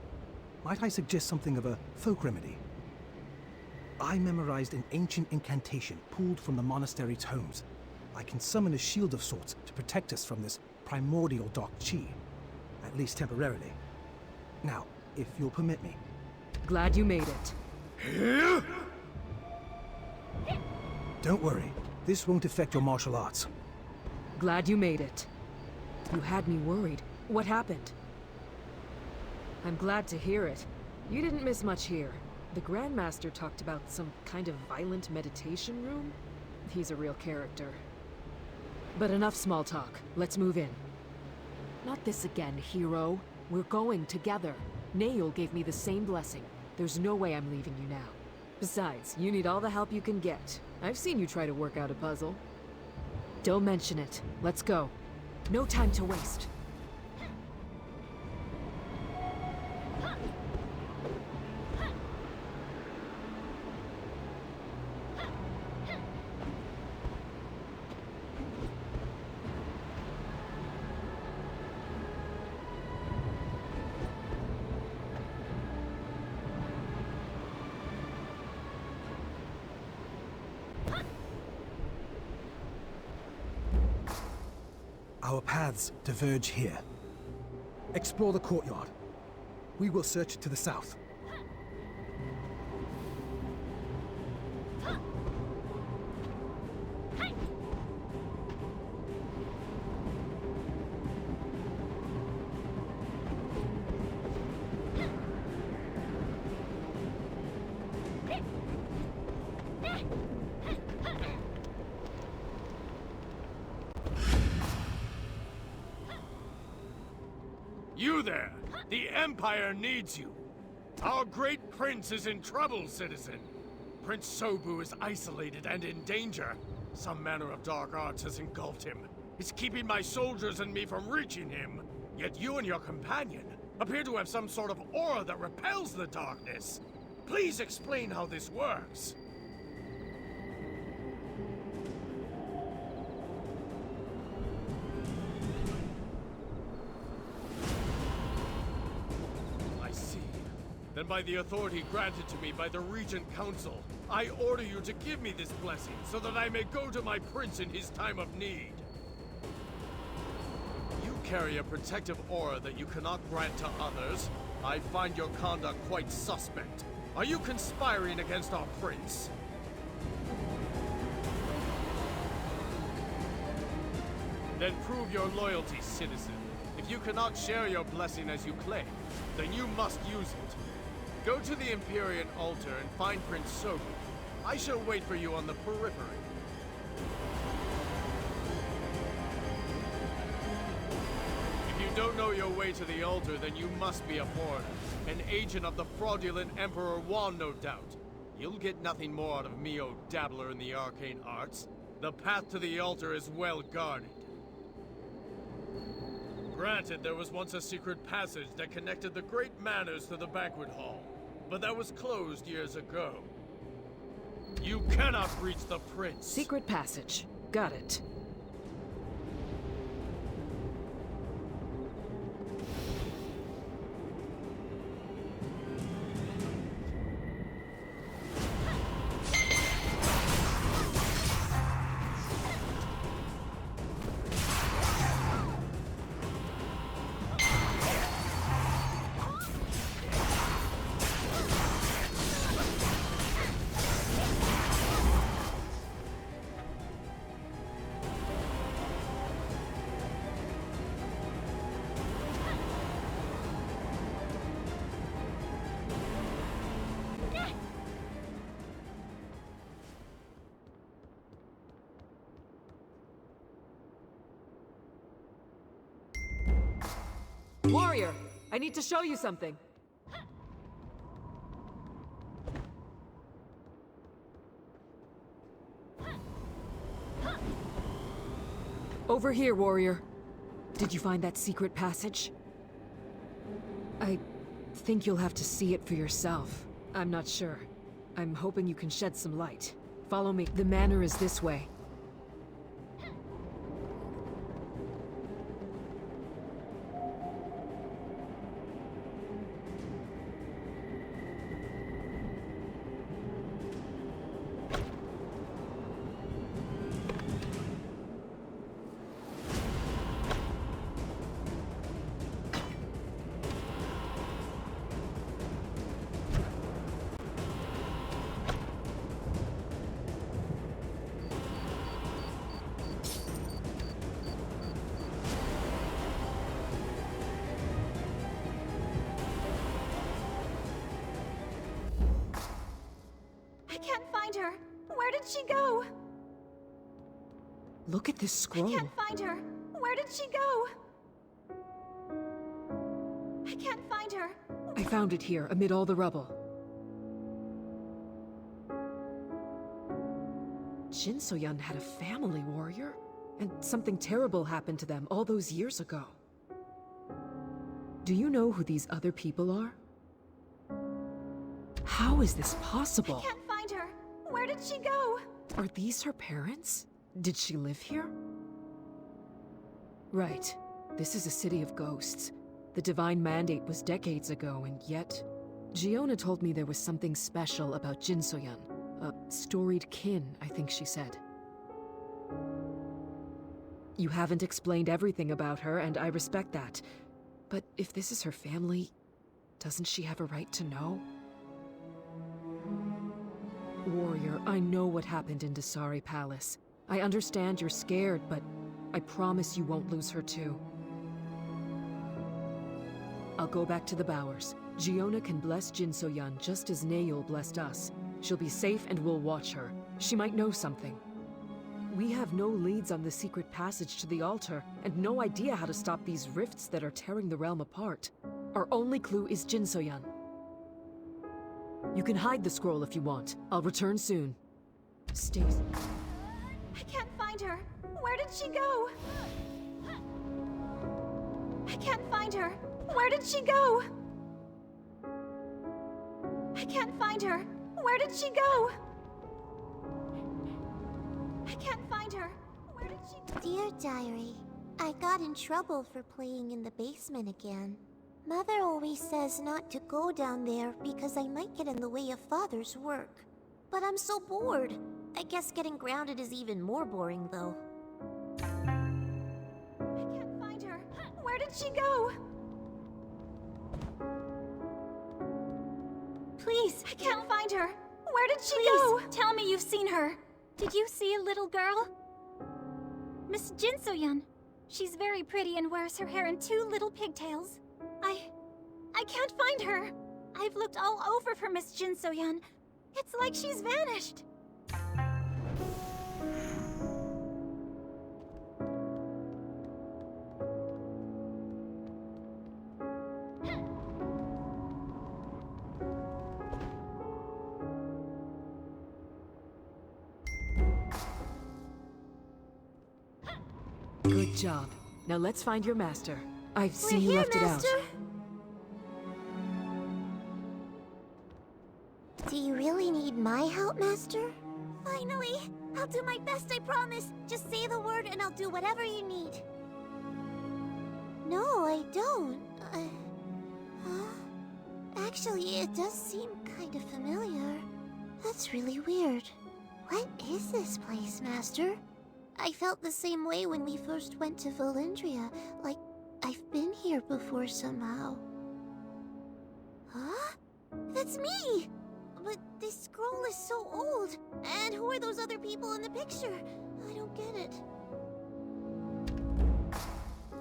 Speaker 12: Might I suggest something of a folk remedy? I memorized an ancient incantation pulled from the monastery tomes. I can summon a shield of sorts to protect us from this primordial dark chi, at least temporarily. Now, if you'll permit me.
Speaker 8: Glad you made it.
Speaker 12: Don't worry, this won't affect your martial arts.
Speaker 8: Glad you made it. You had me worried. What happened? I'm glad to hear it. You didn't miss much here. The Grandmaster talked about some kind of violent meditation room. He's a real character. But enough small talk. Let's move in. Not this again, hero. We're going together. Naeul gave me the same blessing. There's no way I'm leaving you now. Besides, you need all the help you can get. I've seen you try to work out a puzzle. Don't mention it. Let's go. No time to waste.
Speaker 12: Our paths diverge here. Explore the courtyard. We will search to the south.
Speaker 14: You there! The Empire needs you! Our great prince is in trouble, citizen! Prince Sobu is isolated and in danger. Some manner of dark arts has engulfed him. It's keeping my soldiers and me from reaching him. Yet you and your companion appear to have some sort of aura that repels the darkness. Please explain how this works. Then by the authority granted to me by the Regent Council, I order you to give me this blessing so that I may go to my prince in his time of need. You carry a protective aura that you cannot grant to others. I find your conduct quite suspect. Are you conspiring against our prince? Then prove your loyalty, citizen. If you cannot share your blessing as you claim, then you must use it. Go to the Empyrean altar and find Prince Sobu. I shall wait for you on the periphery. If you don't know your way to the altar, then you must be a foreigner. An agent of the fraudulent Emperor Wan, no doubt. You'll get nothing more out of me, O dabbler in the arcane arts. The path to the altar is well guarded. Granted, there was once a secret passage that connected the great manors to the banquet hall, but that was closed years ago. You cannot reach the prince!
Speaker 8: Secret passage. Got it. Warrior, I need to show you something. Over here, warrior. Did you find that secret passage? I think you'll have to see it for yourself. I'm not sure. I'm hoping you can shed some light. Follow me. The manor is this way.
Speaker 4: Her. Where did she go?
Speaker 8: Look at this scroll.
Speaker 4: I can't find her. Where did she go? I can't find her.
Speaker 8: I found it here, amid all the rubble. Jin So-yun had a family, warrior. And something terrible happened to them all those years ago. Do you know who these other people are? How is this possible?
Speaker 4: I can't find her. Where did she go?
Speaker 8: Are these her parents? Did she live here? Right. This is a city of ghosts. The divine mandate was decades ago, and yet... Giona told me there was something special about Jin So-yun. A storied kin, I think she said. You haven't explained everything about her, and I respect that. But if this is her family, doesn't she have a right to know? Warrior, I know what happened in Dasari Palace. I understand you're scared, but I promise you won't lose her too. I'll go back to the Bowers. Giona can bless Jin So-yun just as Naeul blessed us. She'll be safe and we'll watch her. She might know something. We have no leads on the secret passage to the altar, and no idea how to stop these rifts that are tearing the realm apart. Our only clue is Jin So-yun. You can hide the scroll if you want. I'll return soon. Stace.
Speaker 4: I can't find her. Where did she go? I can't find her. Where did she go? I can't find her. Where did she go? I can't find her. Where did she go?
Speaker 15: Dear Diary, I got in trouble for playing in the basement again. Mother always says not to go down there because I might get in the way of Father's work. But I'm so bored. I guess getting grounded is even more boring, though.
Speaker 4: I can't find her. Where did she go? Please, I can't find her. Where did she go? Tell me you've seen her. Did you see a little girl? Miss Jin So-yun. She's very pretty and wears her hair in 2 little pigtails. I can't find her. I've looked all over for Miss Jin So-yun. It's like she's vanished.
Speaker 8: Good job. Now let's find your master. I've seen you left it out.
Speaker 15: Do you really need my help, Master? Finally! I'll do my best, I promise! Just say the word and I'll do whatever you need. No, I don't. Actually, it does seem kind of familiar. That's really weird. What is this place, Master? I felt the same way when we first went to Valindria, like I've been here before somehow. Huh? That's me! But this scroll is so old, and who are those other people in the picture? I don't get it.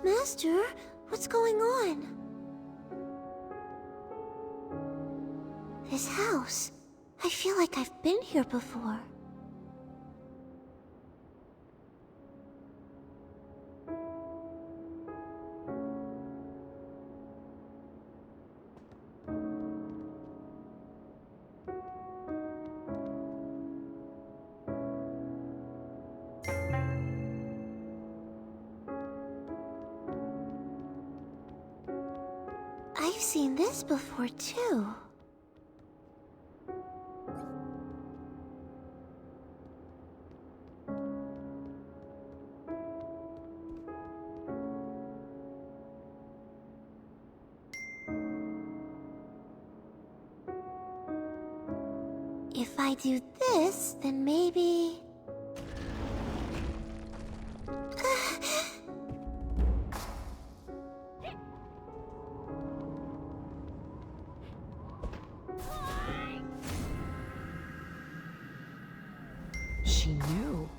Speaker 15: Master, what's going on? This house. I feel like I've been here before. I've seen this before, too. If I do this, then maybe...
Speaker 8: She knew.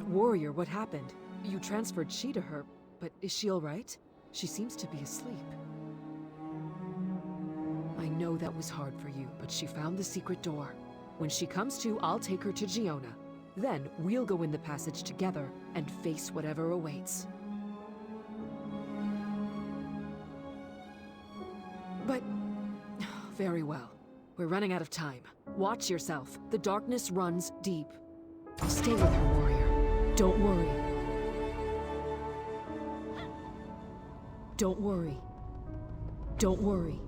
Speaker 8: Warrior, what happened? You transferred She to her, but is she alright? She seems to be asleep. I know that was hard for you, but she found the secret door. When she comes to, I'll take her to Giona. Then, we'll go in the passage together and face whatever awaits. But... very well. We're running out of time. Watch yourself. The darkness runs deep. I'll stay with her, warrior. Don't worry. Don't worry. Don't worry.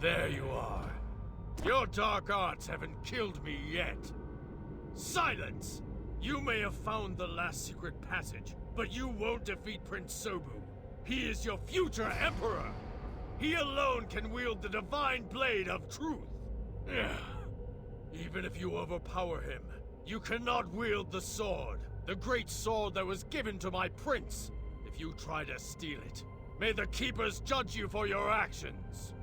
Speaker 14: There you are. Your dark arts haven't killed me yet. Silence! You may have found the last secret passage, but you won't defeat Prince Sobu. He is your future emperor. He alone can wield the divine blade of truth. Even if you overpower him, you cannot wield the sword. The great sword that was given to my prince. If you try to steal it, may the Keepers judge you for your actions.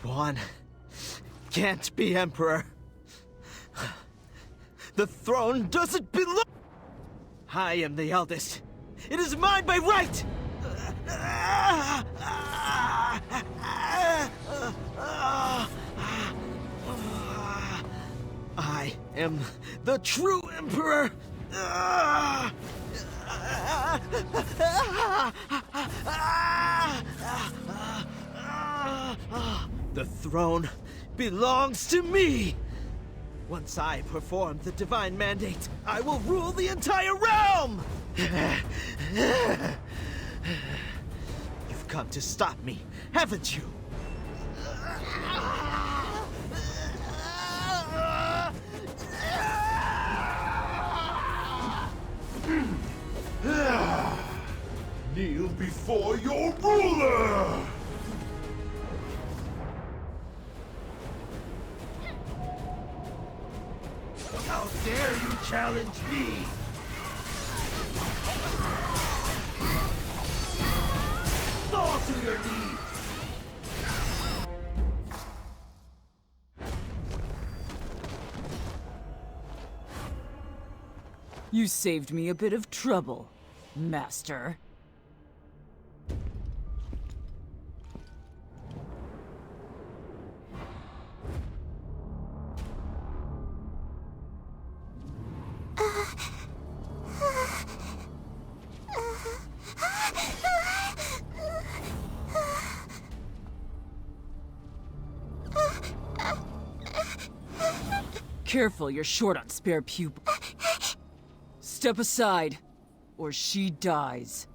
Speaker 16: One can't be emperor. The throne doesn't belong. I am the eldest. It is mine by right. I am the true emperor. The throne belongs to me! Once I perform the divine mandate, I will rule the entire realm! You've come to stop me, haven't you?
Speaker 9: Kneel before your ruler!
Speaker 11: How dare you challenge me? Fall to your knees!
Speaker 17: You saved me a bit of trouble, Master. Careful, you're short on spare pupils. Step aside, or she dies.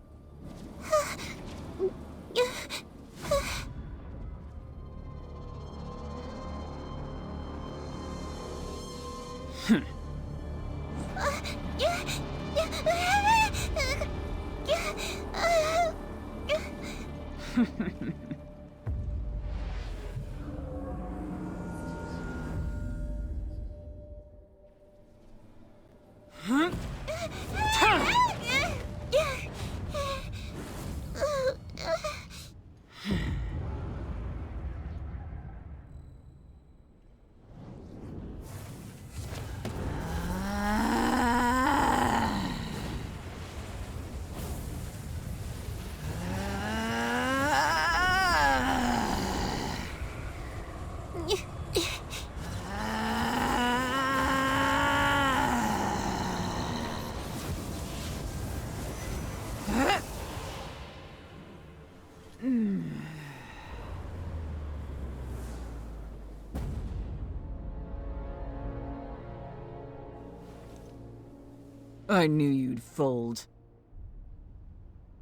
Speaker 17: I knew you'd fold.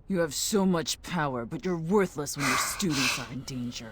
Speaker 17: You have so much power, but you're worthless when your students are in danger.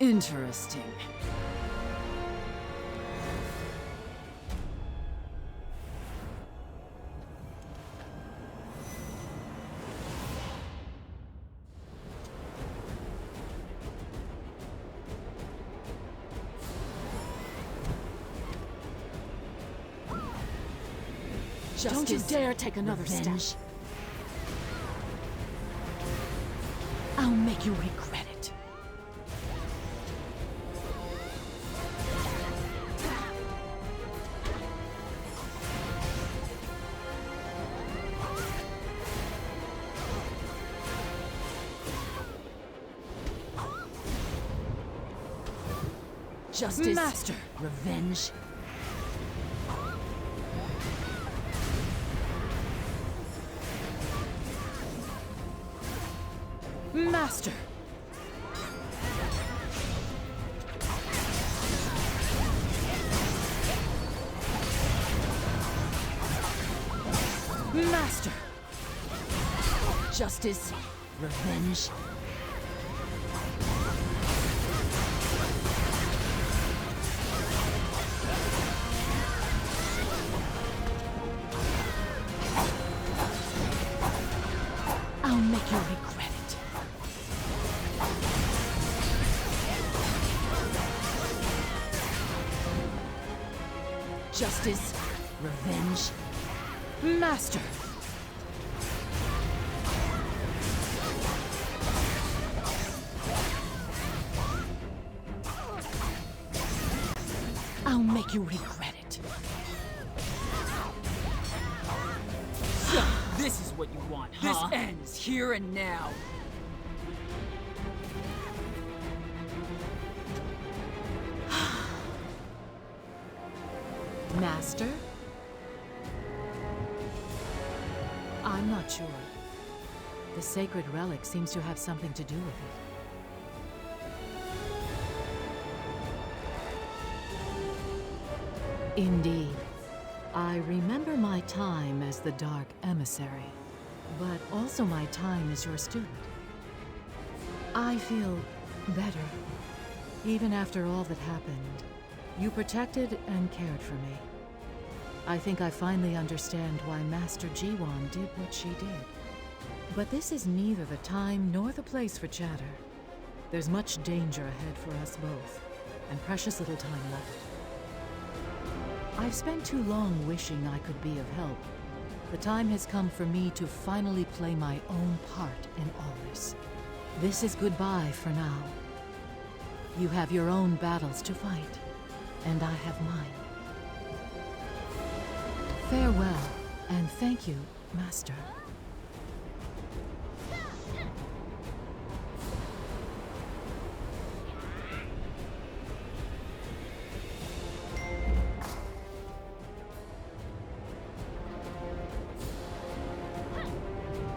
Speaker 17: Interesting.
Speaker 5: Don't you dare take another step. I'll make you regret it.
Speaker 17: Justice.
Speaker 5: Master.
Speaker 17: Revenge.
Speaker 5: Master. Master.
Speaker 17: Justice. Revenge.
Speaker 8: Justice? Revenge? Master! I'll make you regret it.
Speaker 17: So, this is what you want, huh? This ends here and now.
Speaker 8: Master? I'm not sure. The sacred relic seems to have something to do with it. Indeed. I remember my time as the Dark Emissary, but also my time as your student. I feel better. Even after all that happened, you protected and cared for me. I think I finally understand why Master Jiwan did what she did. But this is neither the time nor the place for chatter. There's much danger ahead for us both, and precious little time left. I've spent too long wishing I could be of help. The time has come for me to finally play my own part in all this. This is goodbye for now. You have your own battles to fight, and I have mine. Farewell, and thank you, Master.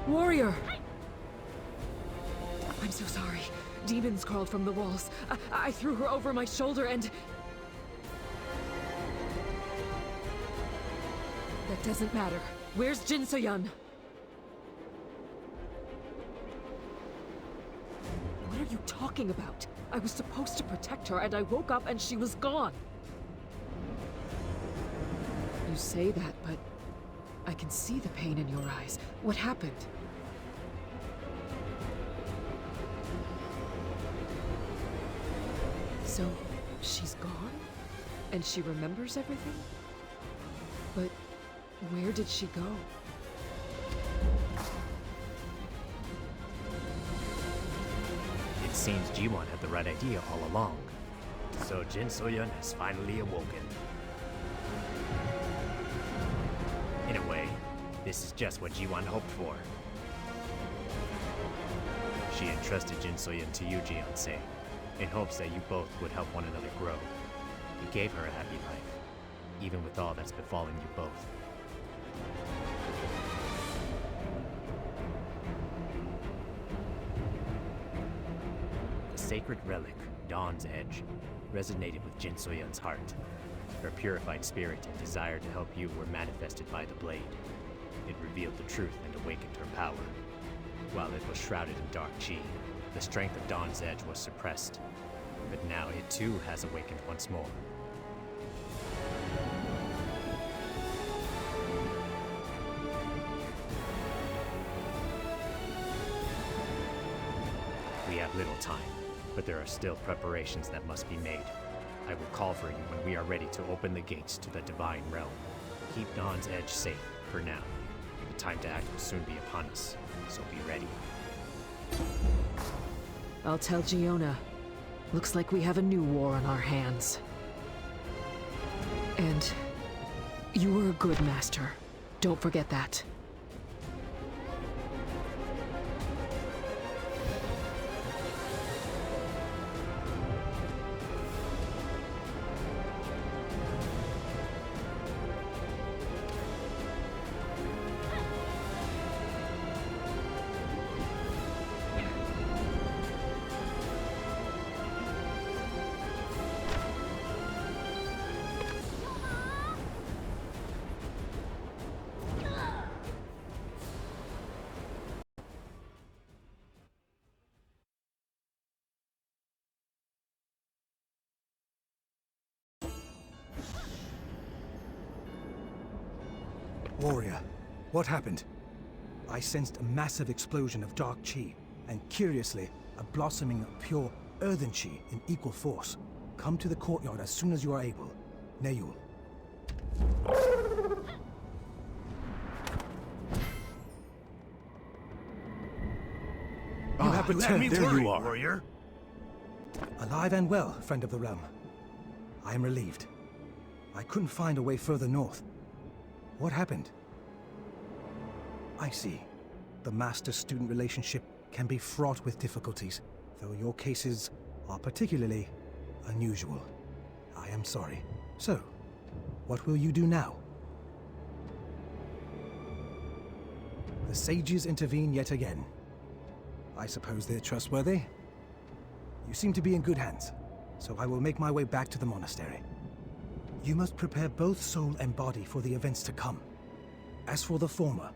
Speaker 8: Warrior! I'm so sorry. Demons crawled from the walls. I threw her over my shoulder and... That doesn't matter. Where's Jin So-yeon? What are you talking about? I was supposed to protect her and I woke up and she was gone. You say that, but I can see the pain in your eyes. What happened? So, she's gone? And she remembers everything? But where did she go?
Speaker 18: It seems Jiwan had the right idea all along. So Jin So-yeon has finally awoken. In a way, this is just what Jiwan hoped for. She entrusted Jin So-yeon to you, Jian-se, in hopes that you both would help one another grow. You gave her a happy life, even with all that's befallen you both. The sacred relic, Dawn's Edge, resonated with Jin So-yeon's heart. Her purified spirit and desire to help you were manifested by the blade. It revealed the truth and awakened her power. While it was shrouded in dark chi, the strength of Dawn's Edge was suppressed. But now it too has awakened once more. We have little time, but there are still preparations that must be made. I will call for you when we are ready to open the gates to the Divine Realm. Keep Dawn's Edge safe for now. The time to act will soon be upon us, so be ready.
Speaker 8: I'll tell Giona. Looks like we have a new war on our hands. And you were a good master. Don't forget that.
Speaker 12: Warrior, what happened? I sensed a massive explosion of dark chi, and curiously, a blossoming of pure earthen chi in equal force. Come to the courtyard as soon as you are able. Neyul. You have returned.
Speaker 11: me
Speaker 12: There
Speaker 11: worried,
Speaker 12: you are.
Speaker 11: warrior.
Speaker 12: Alive and well, friend of the realm. I am relieved. I couldn't find a way further north. What happened? I see. The master-student relationship can be fraught with difficulties, though your cases are particularly unusual. I am sorry. So, what will you do now? The sages intervene yet again. I suppose they're trustworthy? You seem to be in good hands, so I will make my way back to the monastery. You must prepare both soul and body for the events to come. As for the former,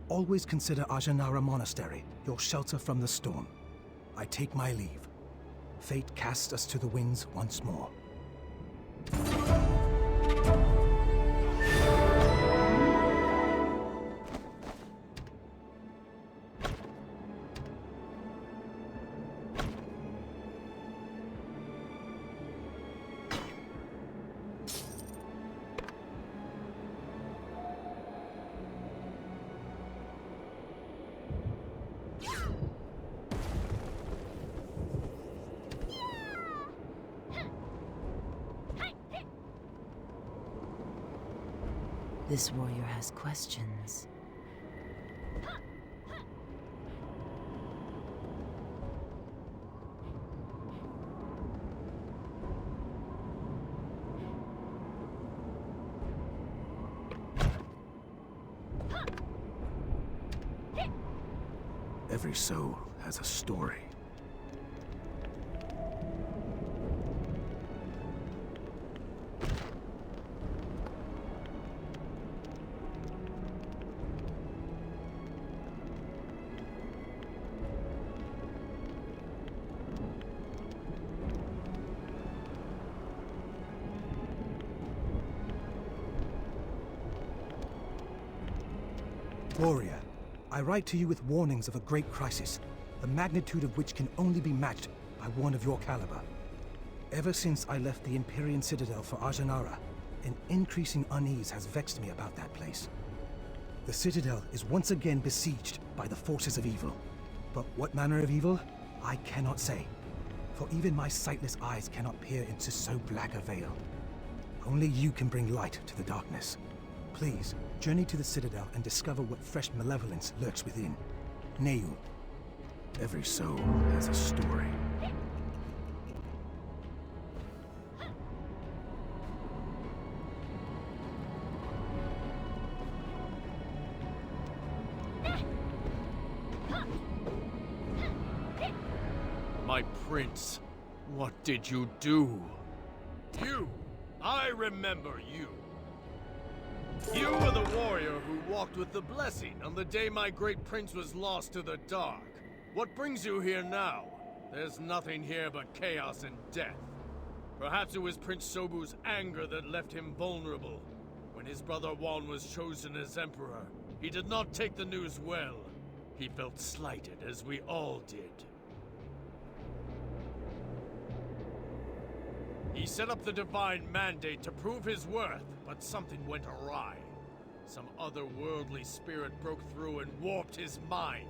Speaker 12: always consider Ajanara Monastery your shelter from the storm. I take my leave. Fate casts us to the winds once more.
Speaker 17: This warrior has questions.
Speaker 7: Every soul has a story.
Speaker 12: Warrior, I write to you with warnings of a great crisis, the magnitude of which can only be matched by one of your caliber. Ever since I left the Empyrean Citadel for Ajanara, an increasing unease has vexed me about that place. The Citadel is once again besieged by the forces of evil. But what manner of evil? I cannot say. For even my sightless eyes cannot peer into so black a veil. Only you can bring light to the darkness. Please, journey to the Citadel and discover what fresh malevolence lurks within. Neul.
Speaker 7: Every soul has a story.
Speaker 14: My prince, what did you do? You! I remember you. You were the warrior who walked with the blessing on the day my great prince was lost to the dark. What brings you here now? There's nothing here but chaos and death. Perhaps it was Prince Sobu's anger that left him vulnerable. When his brother Wan was chosen as emperor, he did not take the news well. He felt slighted, as we all did. He set up the divine mandate to prove his worth, but something went awry. Some otherworldly spirit broke through and warped his mind.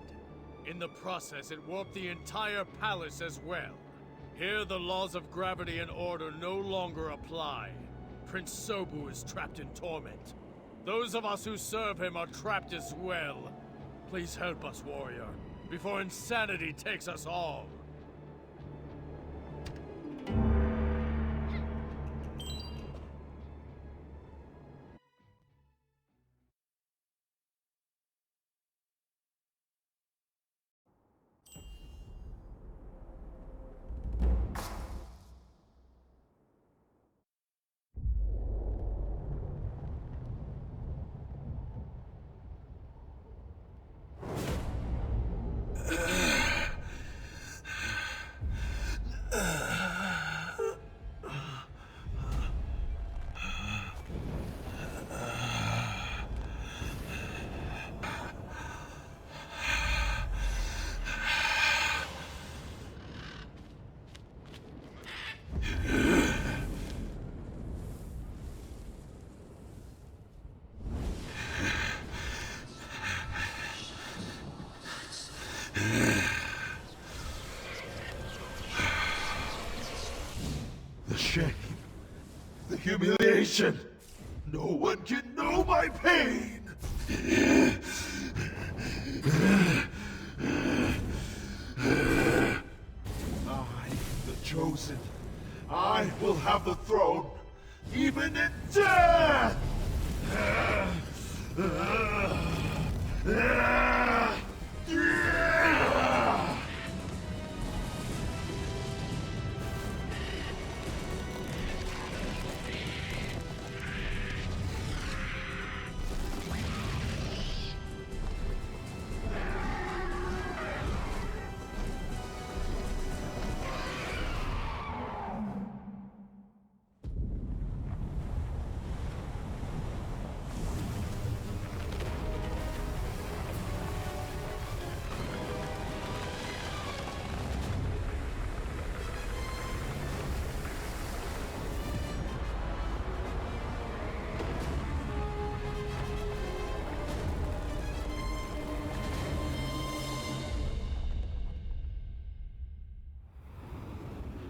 Speaker 14: In the process, it warped the entire palace as well. Here, the laws of gravity and order no longer apply. Prince Sobu is trapped in torment. Those of us who serve him are trapped as well. Please help us, warrior, before insanity takes us all.
Speaker 9: isolation. No one can know my pain. I, the chosen, I will have the throne, even in death!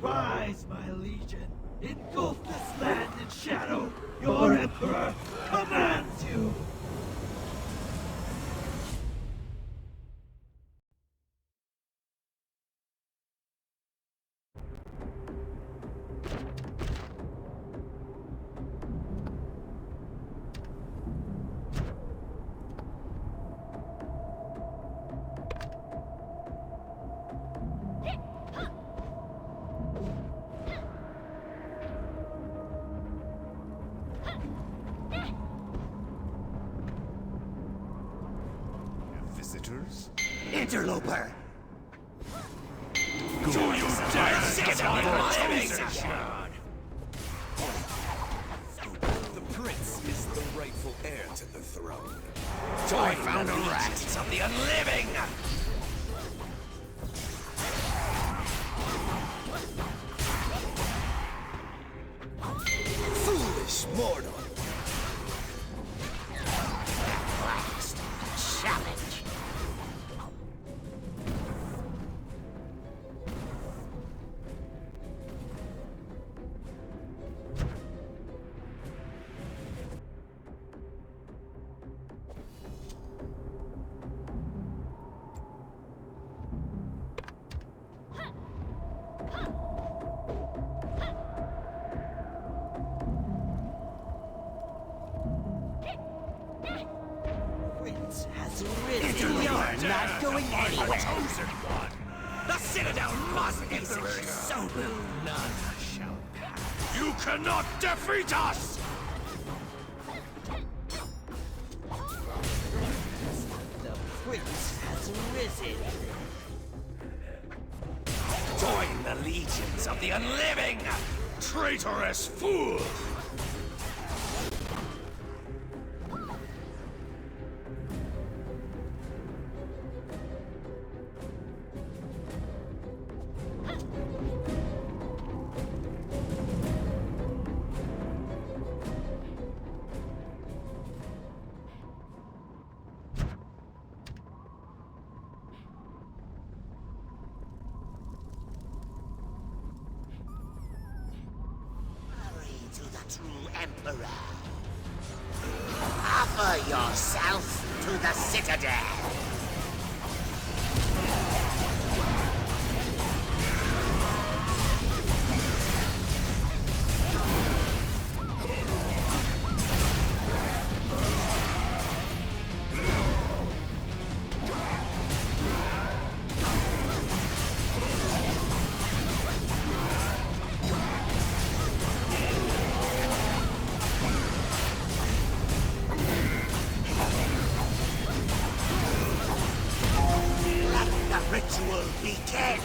Speaker 16: Rise, my legion! Engulf this land in shadow! Your Emperor commands you!
Speaker 1: Visitors?
Speaker 11: Interloper!
Speaker 14: Do you dare sit on my living?
Speaker 1: The prince is the rightful heir to the throne.
Speaker 11: I found a rat of the unliving! Foolish mortal! Last challenge! Has risen. You're not going anywhere.
Speaker 14: Chosen one.
Speaker 11: The citadel must Emperor Sobu. None shall pass.
Speaker 14: You cannot defeat us!
Speaker 16: The prince has risen.
Speaker 11: Join the legions of the unliving!
Speaker 14: Traitorous fool!
Speaker 11: To the true Emperor. Offer yourself to the citadel. Ritual begin!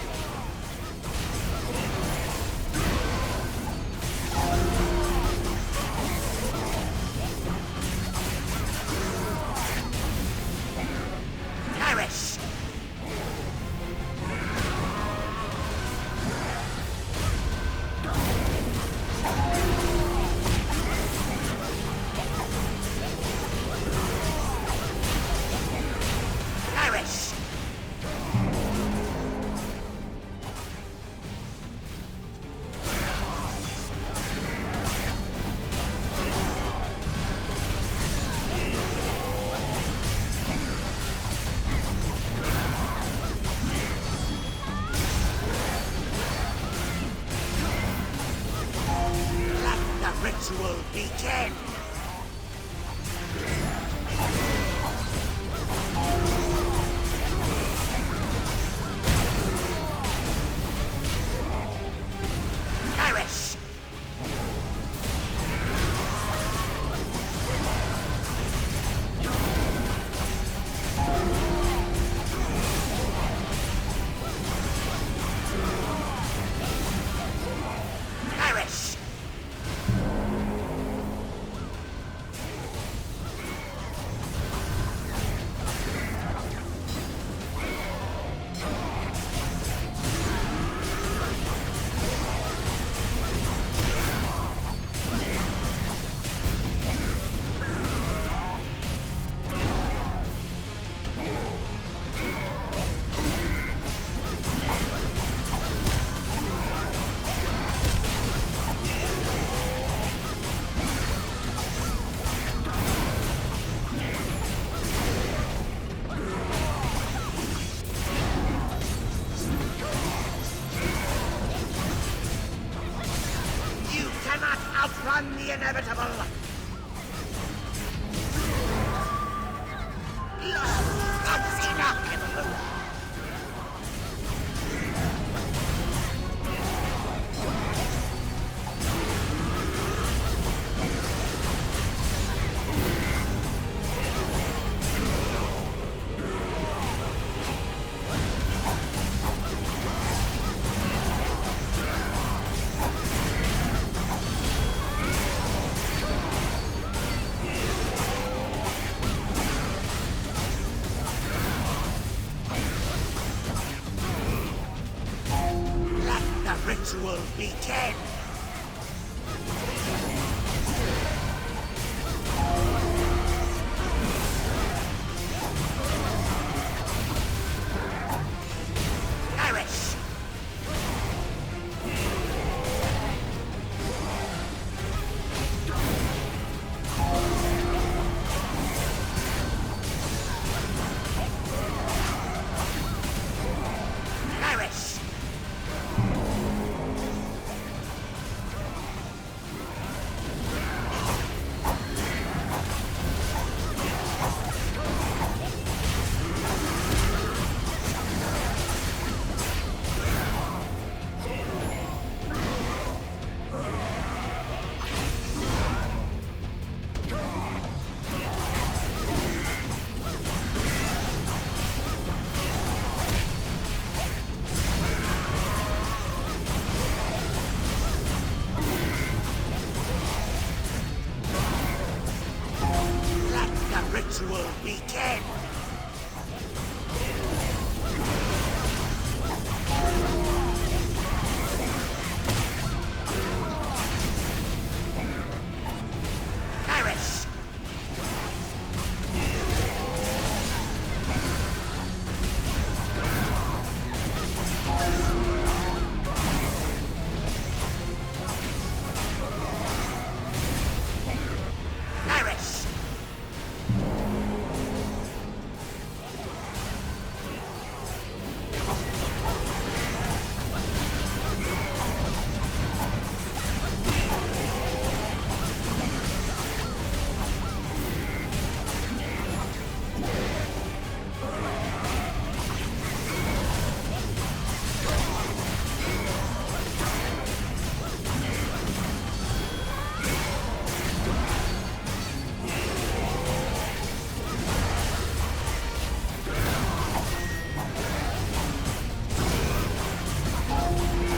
Speaker 11: Perish! Perish! begin! Perish! Perish! You cannot outrun the inevitable! That's enough, Evolution! Let the ritual begin! Perish! Perish! Let the ritual begin! Perish! Perish!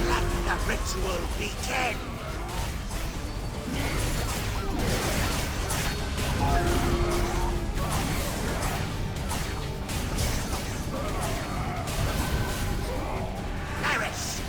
Speaker 11: Let the ritual begin! Perish!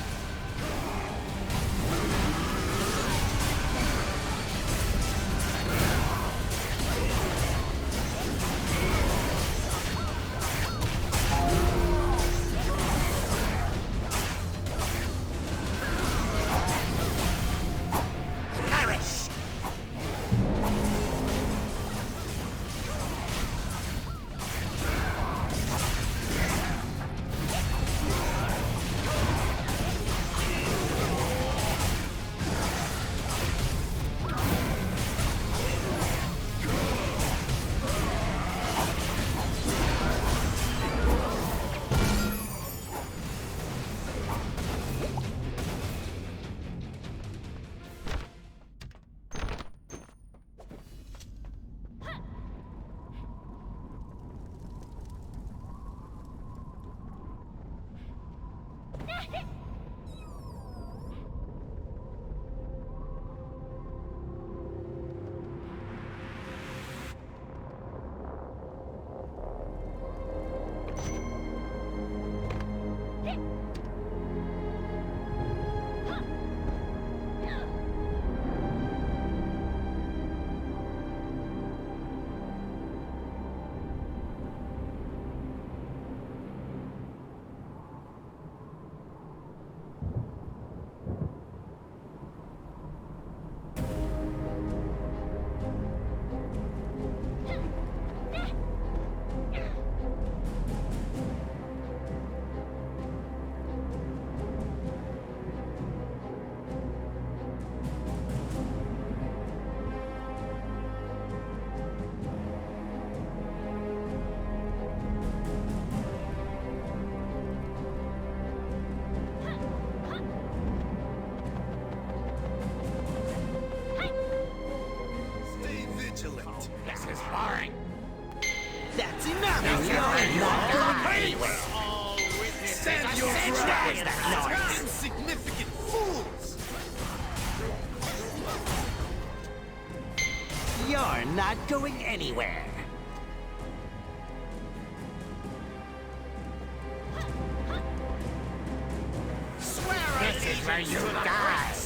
Speaker 11: Insignificant fools!
Speaker 19: You're not going anywhere. This is where you die.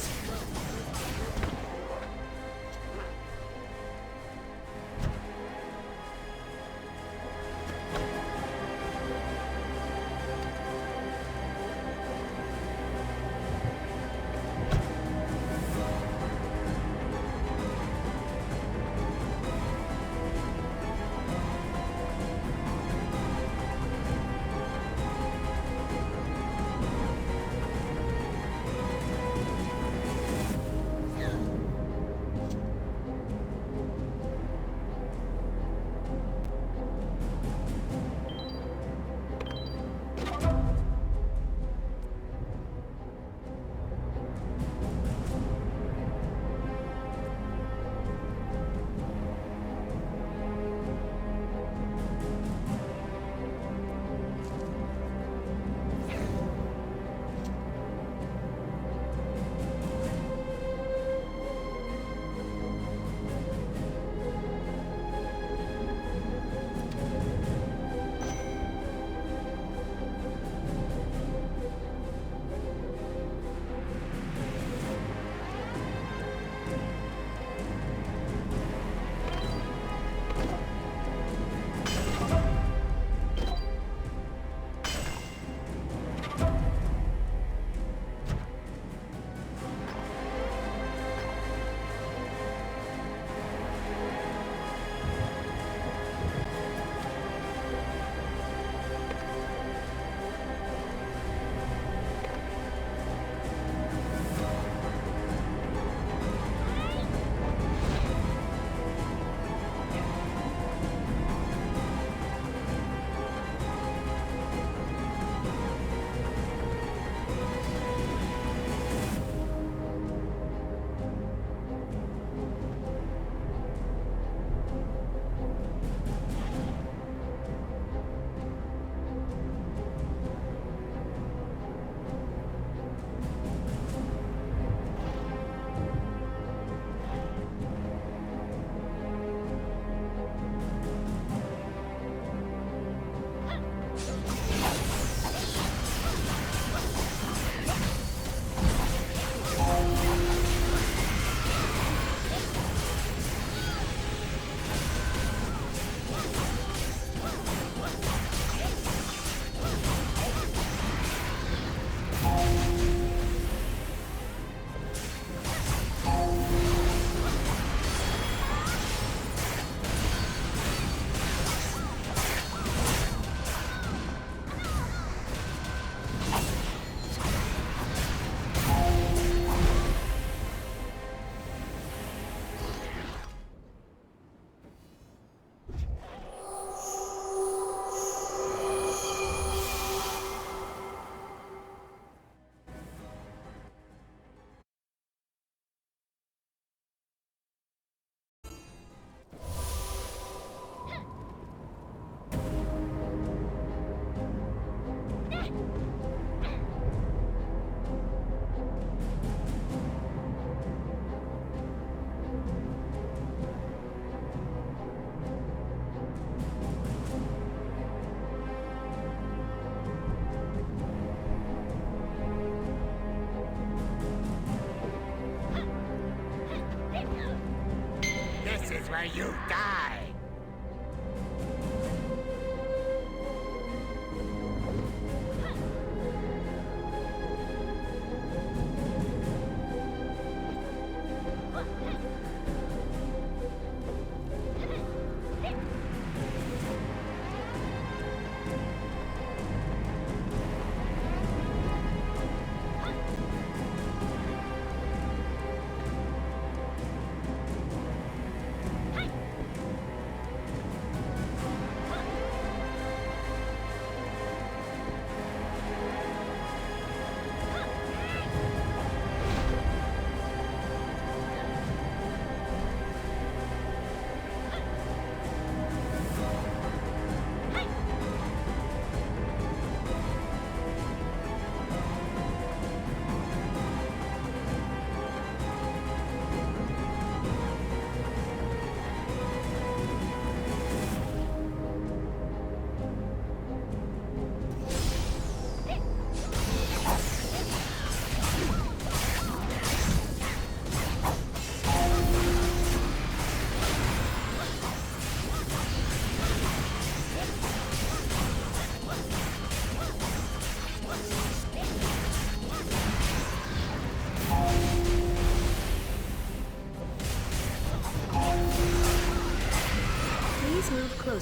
Speaker 19: where you die.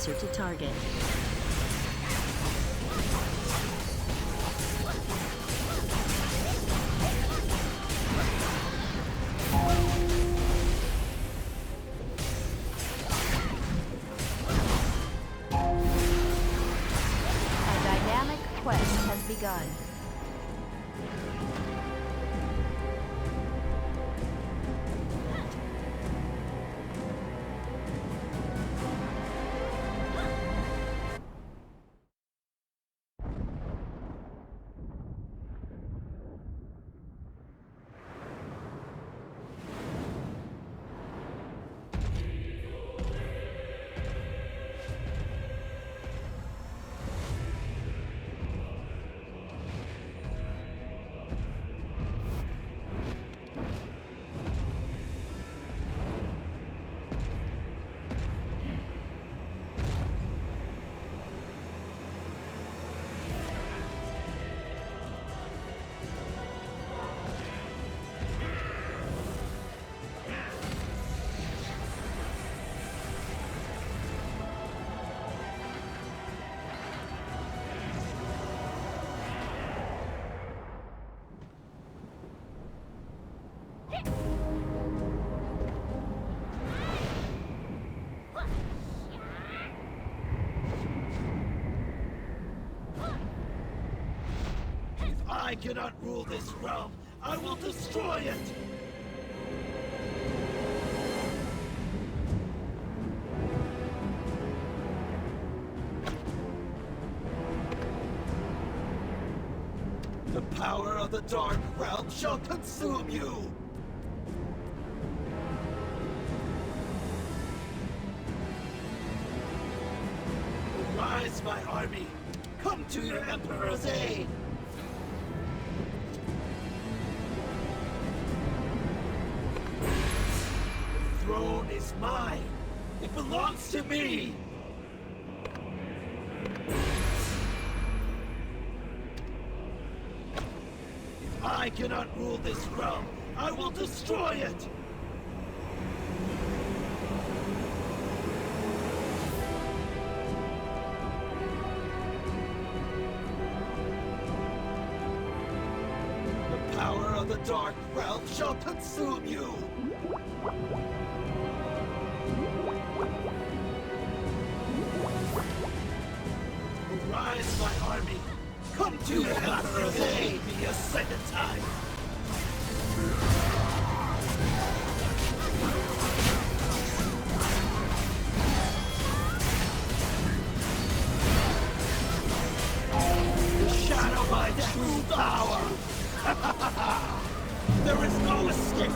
Speaker 6: closer to target.
Speaker 2: A dynamic quest has begun.
Speaker 16: I cannot rule this realm. I will destroy it! The power of the Dark Realm shall consume you! Rise, my army! Come to your Emperor's aid! The throne is mine! It belongs to me! If I cannot rule this realm, I will destroy it! The power of the Dark Realm shall consume you! Arise, my army! Come to your Emperor's aid the second time! The shadow my true power! There is no escape!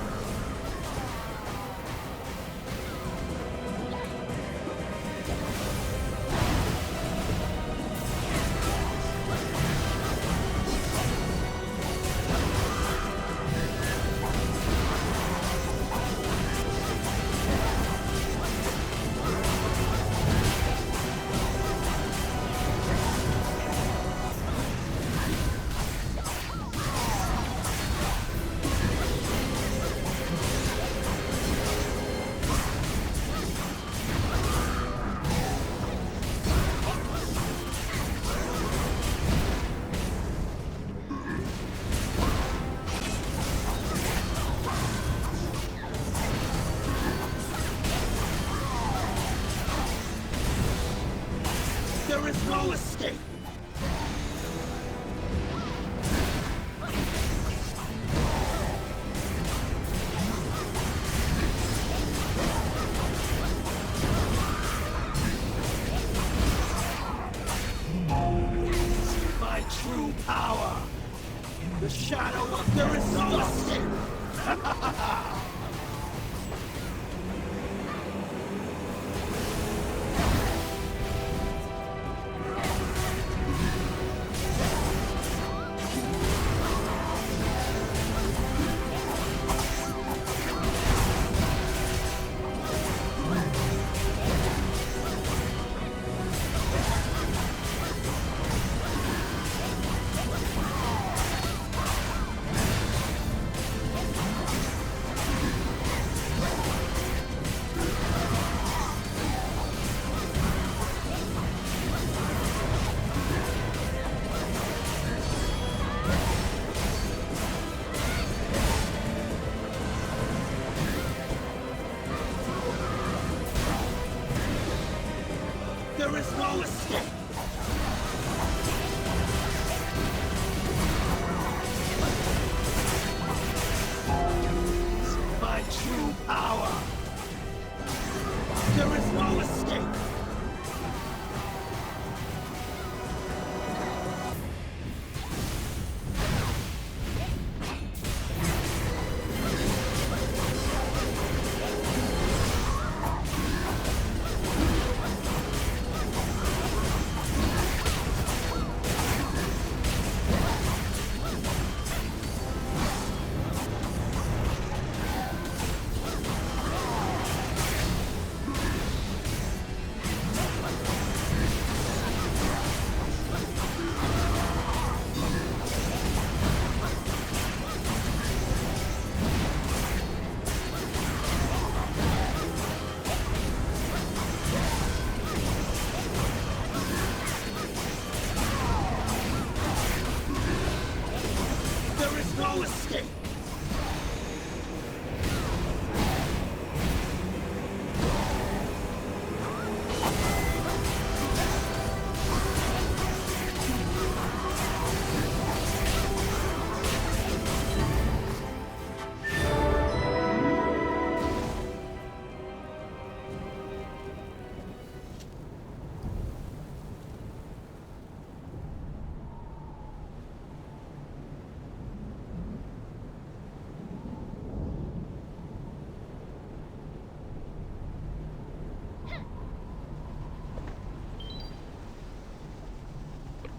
Speaker 16: There is no escape! My true power! The shadow of there is no escape!
Speaker 9: escape!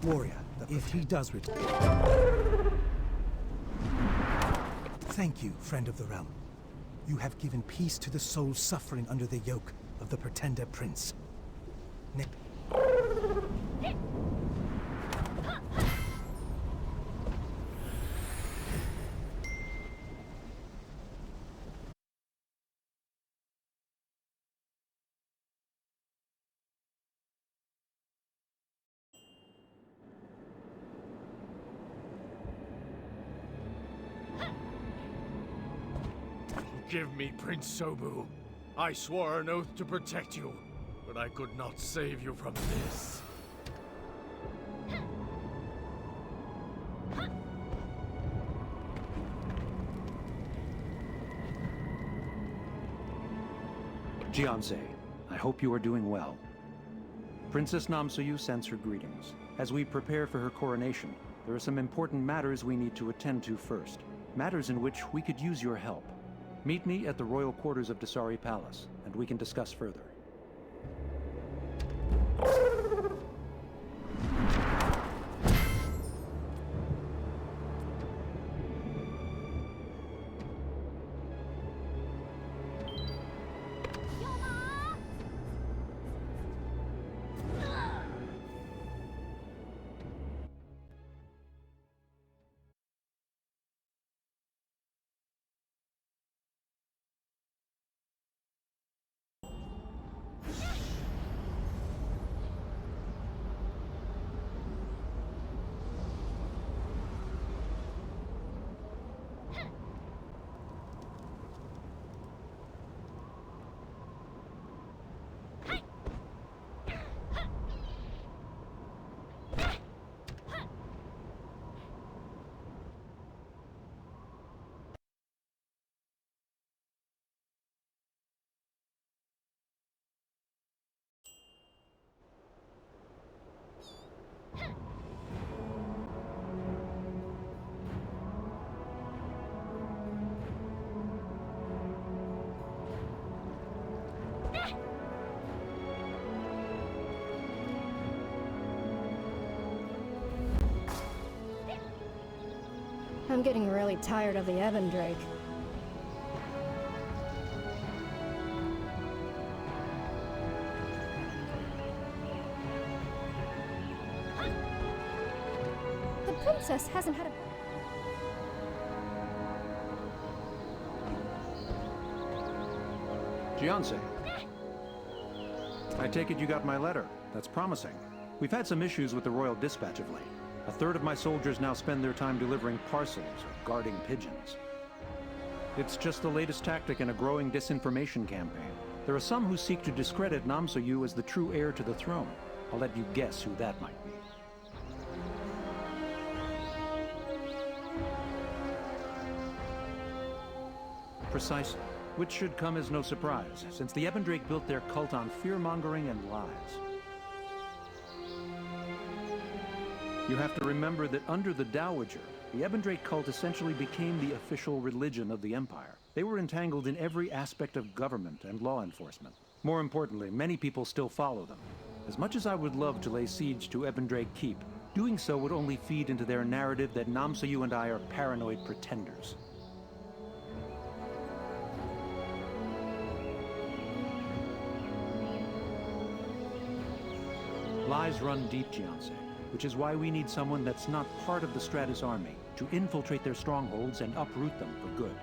Speaker 12: Warrior, if he does return... Thank you, friend of the realm. You have given peace to the souls suffering under the yoke of the Pretender Prince.
Speaker 14: Forgive me, Prince Sobu. I swore an oath to protect you, but I could not save you from this.
Speaker 20: Jianse, I hope you are doing well. Princess Namsuyu sends her greetings. As we prepare for her coronation, there are some important matters we need to attend to first. Matters in which we could use your help. Meet me at the royal quarters of Dasari Palace, and we can discuss further.
Speaker 21: I'm getting really tired of the Ebon Drake. The princess hasn't had a...
Speaker 20: Jianse. I take it you got my letter. That's promising. We've had some issues with the royal dispatch of late. A third of my soldiers now spend their time delivering parcels or guarding pigeons. It's just the latest tactic in a growing disinformation campaign. There are some who seek to discredit Namsuyu as the true heir to the throne. I'll let you guess who that might be. Precisely. Which should come as no surprise, since the Ebon Drake built their cult on fear-mongering and lies. You have to remember that under the Dowager, the Ebon Drake cult essentially became the official religion of the Empire. They were entangled in every aspect of government and law enforcement. More importantly, many people still follow them. As much as I would love to lay siege to Ebon Drake Keep, doing so would only feed into their narrative that Namsuyu and I are paranoid pretenders. Lies run deep, Jianse, which is why we need someone that's not part of the Stratus army to infiltrate their strongholds and uproot them for good.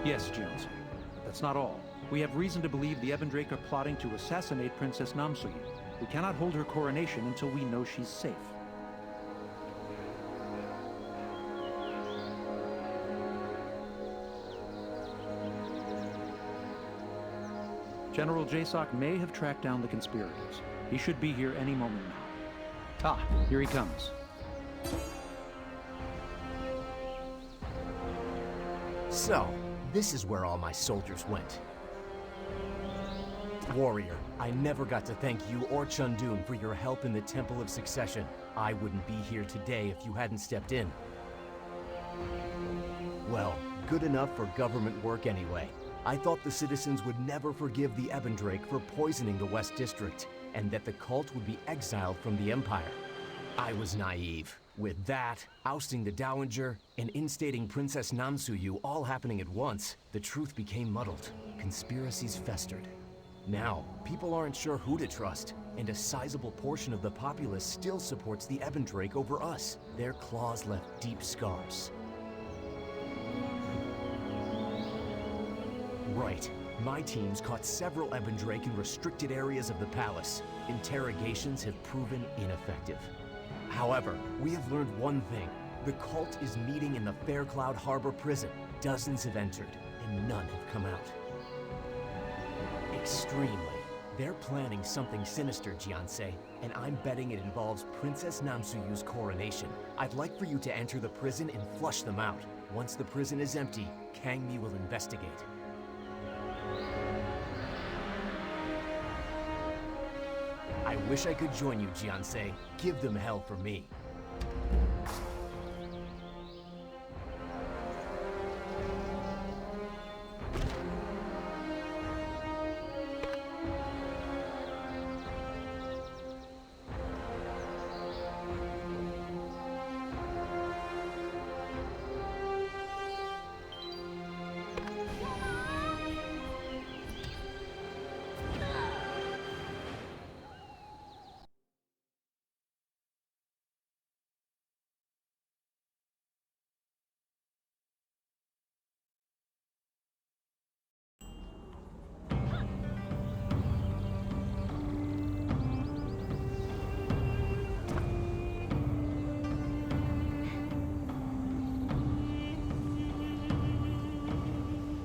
Speaker 20: Yes, Jianse, but that's not all. We have reason to believe the Ebon Drake are plotting to assassinate Princess Namsuyu. We cannot hold her coronation until we know she's safe. General Jasoc may have tracked down the conspirators. He should be here any moment now. Ah, here he comes.
Speaker 10: So, this is where all my soldiers went. Warrior, I never got to thank you or Chundun for your help in the Temple of Succession. I wouldn't be here today if you hadn't stepped in. Well, good enough for government work anyway. I thought the citizens would never forgive the Ebendrake for poisoning the West District, and that the cult would be exiled from the Empire. I was naive. With that, ousting the Dowager, and instating Princess Namsuyu all happening at once, the truth became muddled. Conspiracies festered. Now, people aren't sure who to trust, and a sizable portion of the populace still supports the Ebendrake over us. Their claws left deep scars. Right. My teams caught several Ebendrake in restricted areas of the palace. Interrogations have proven ineffective. However, we have learned one thing. The cult is meeting in the Faircloud Harbor prison. Dozens have entered, and none have come out. Extremely. They're planning something sinister, Jiansei, and I'm betting it involves Princess Namsuyu's coronation. I'd like for you to enter the prison and flush them out. Once the prison is empty, Kangmi will investigate. I wish I could join you, Jiansei. Give them hell for me.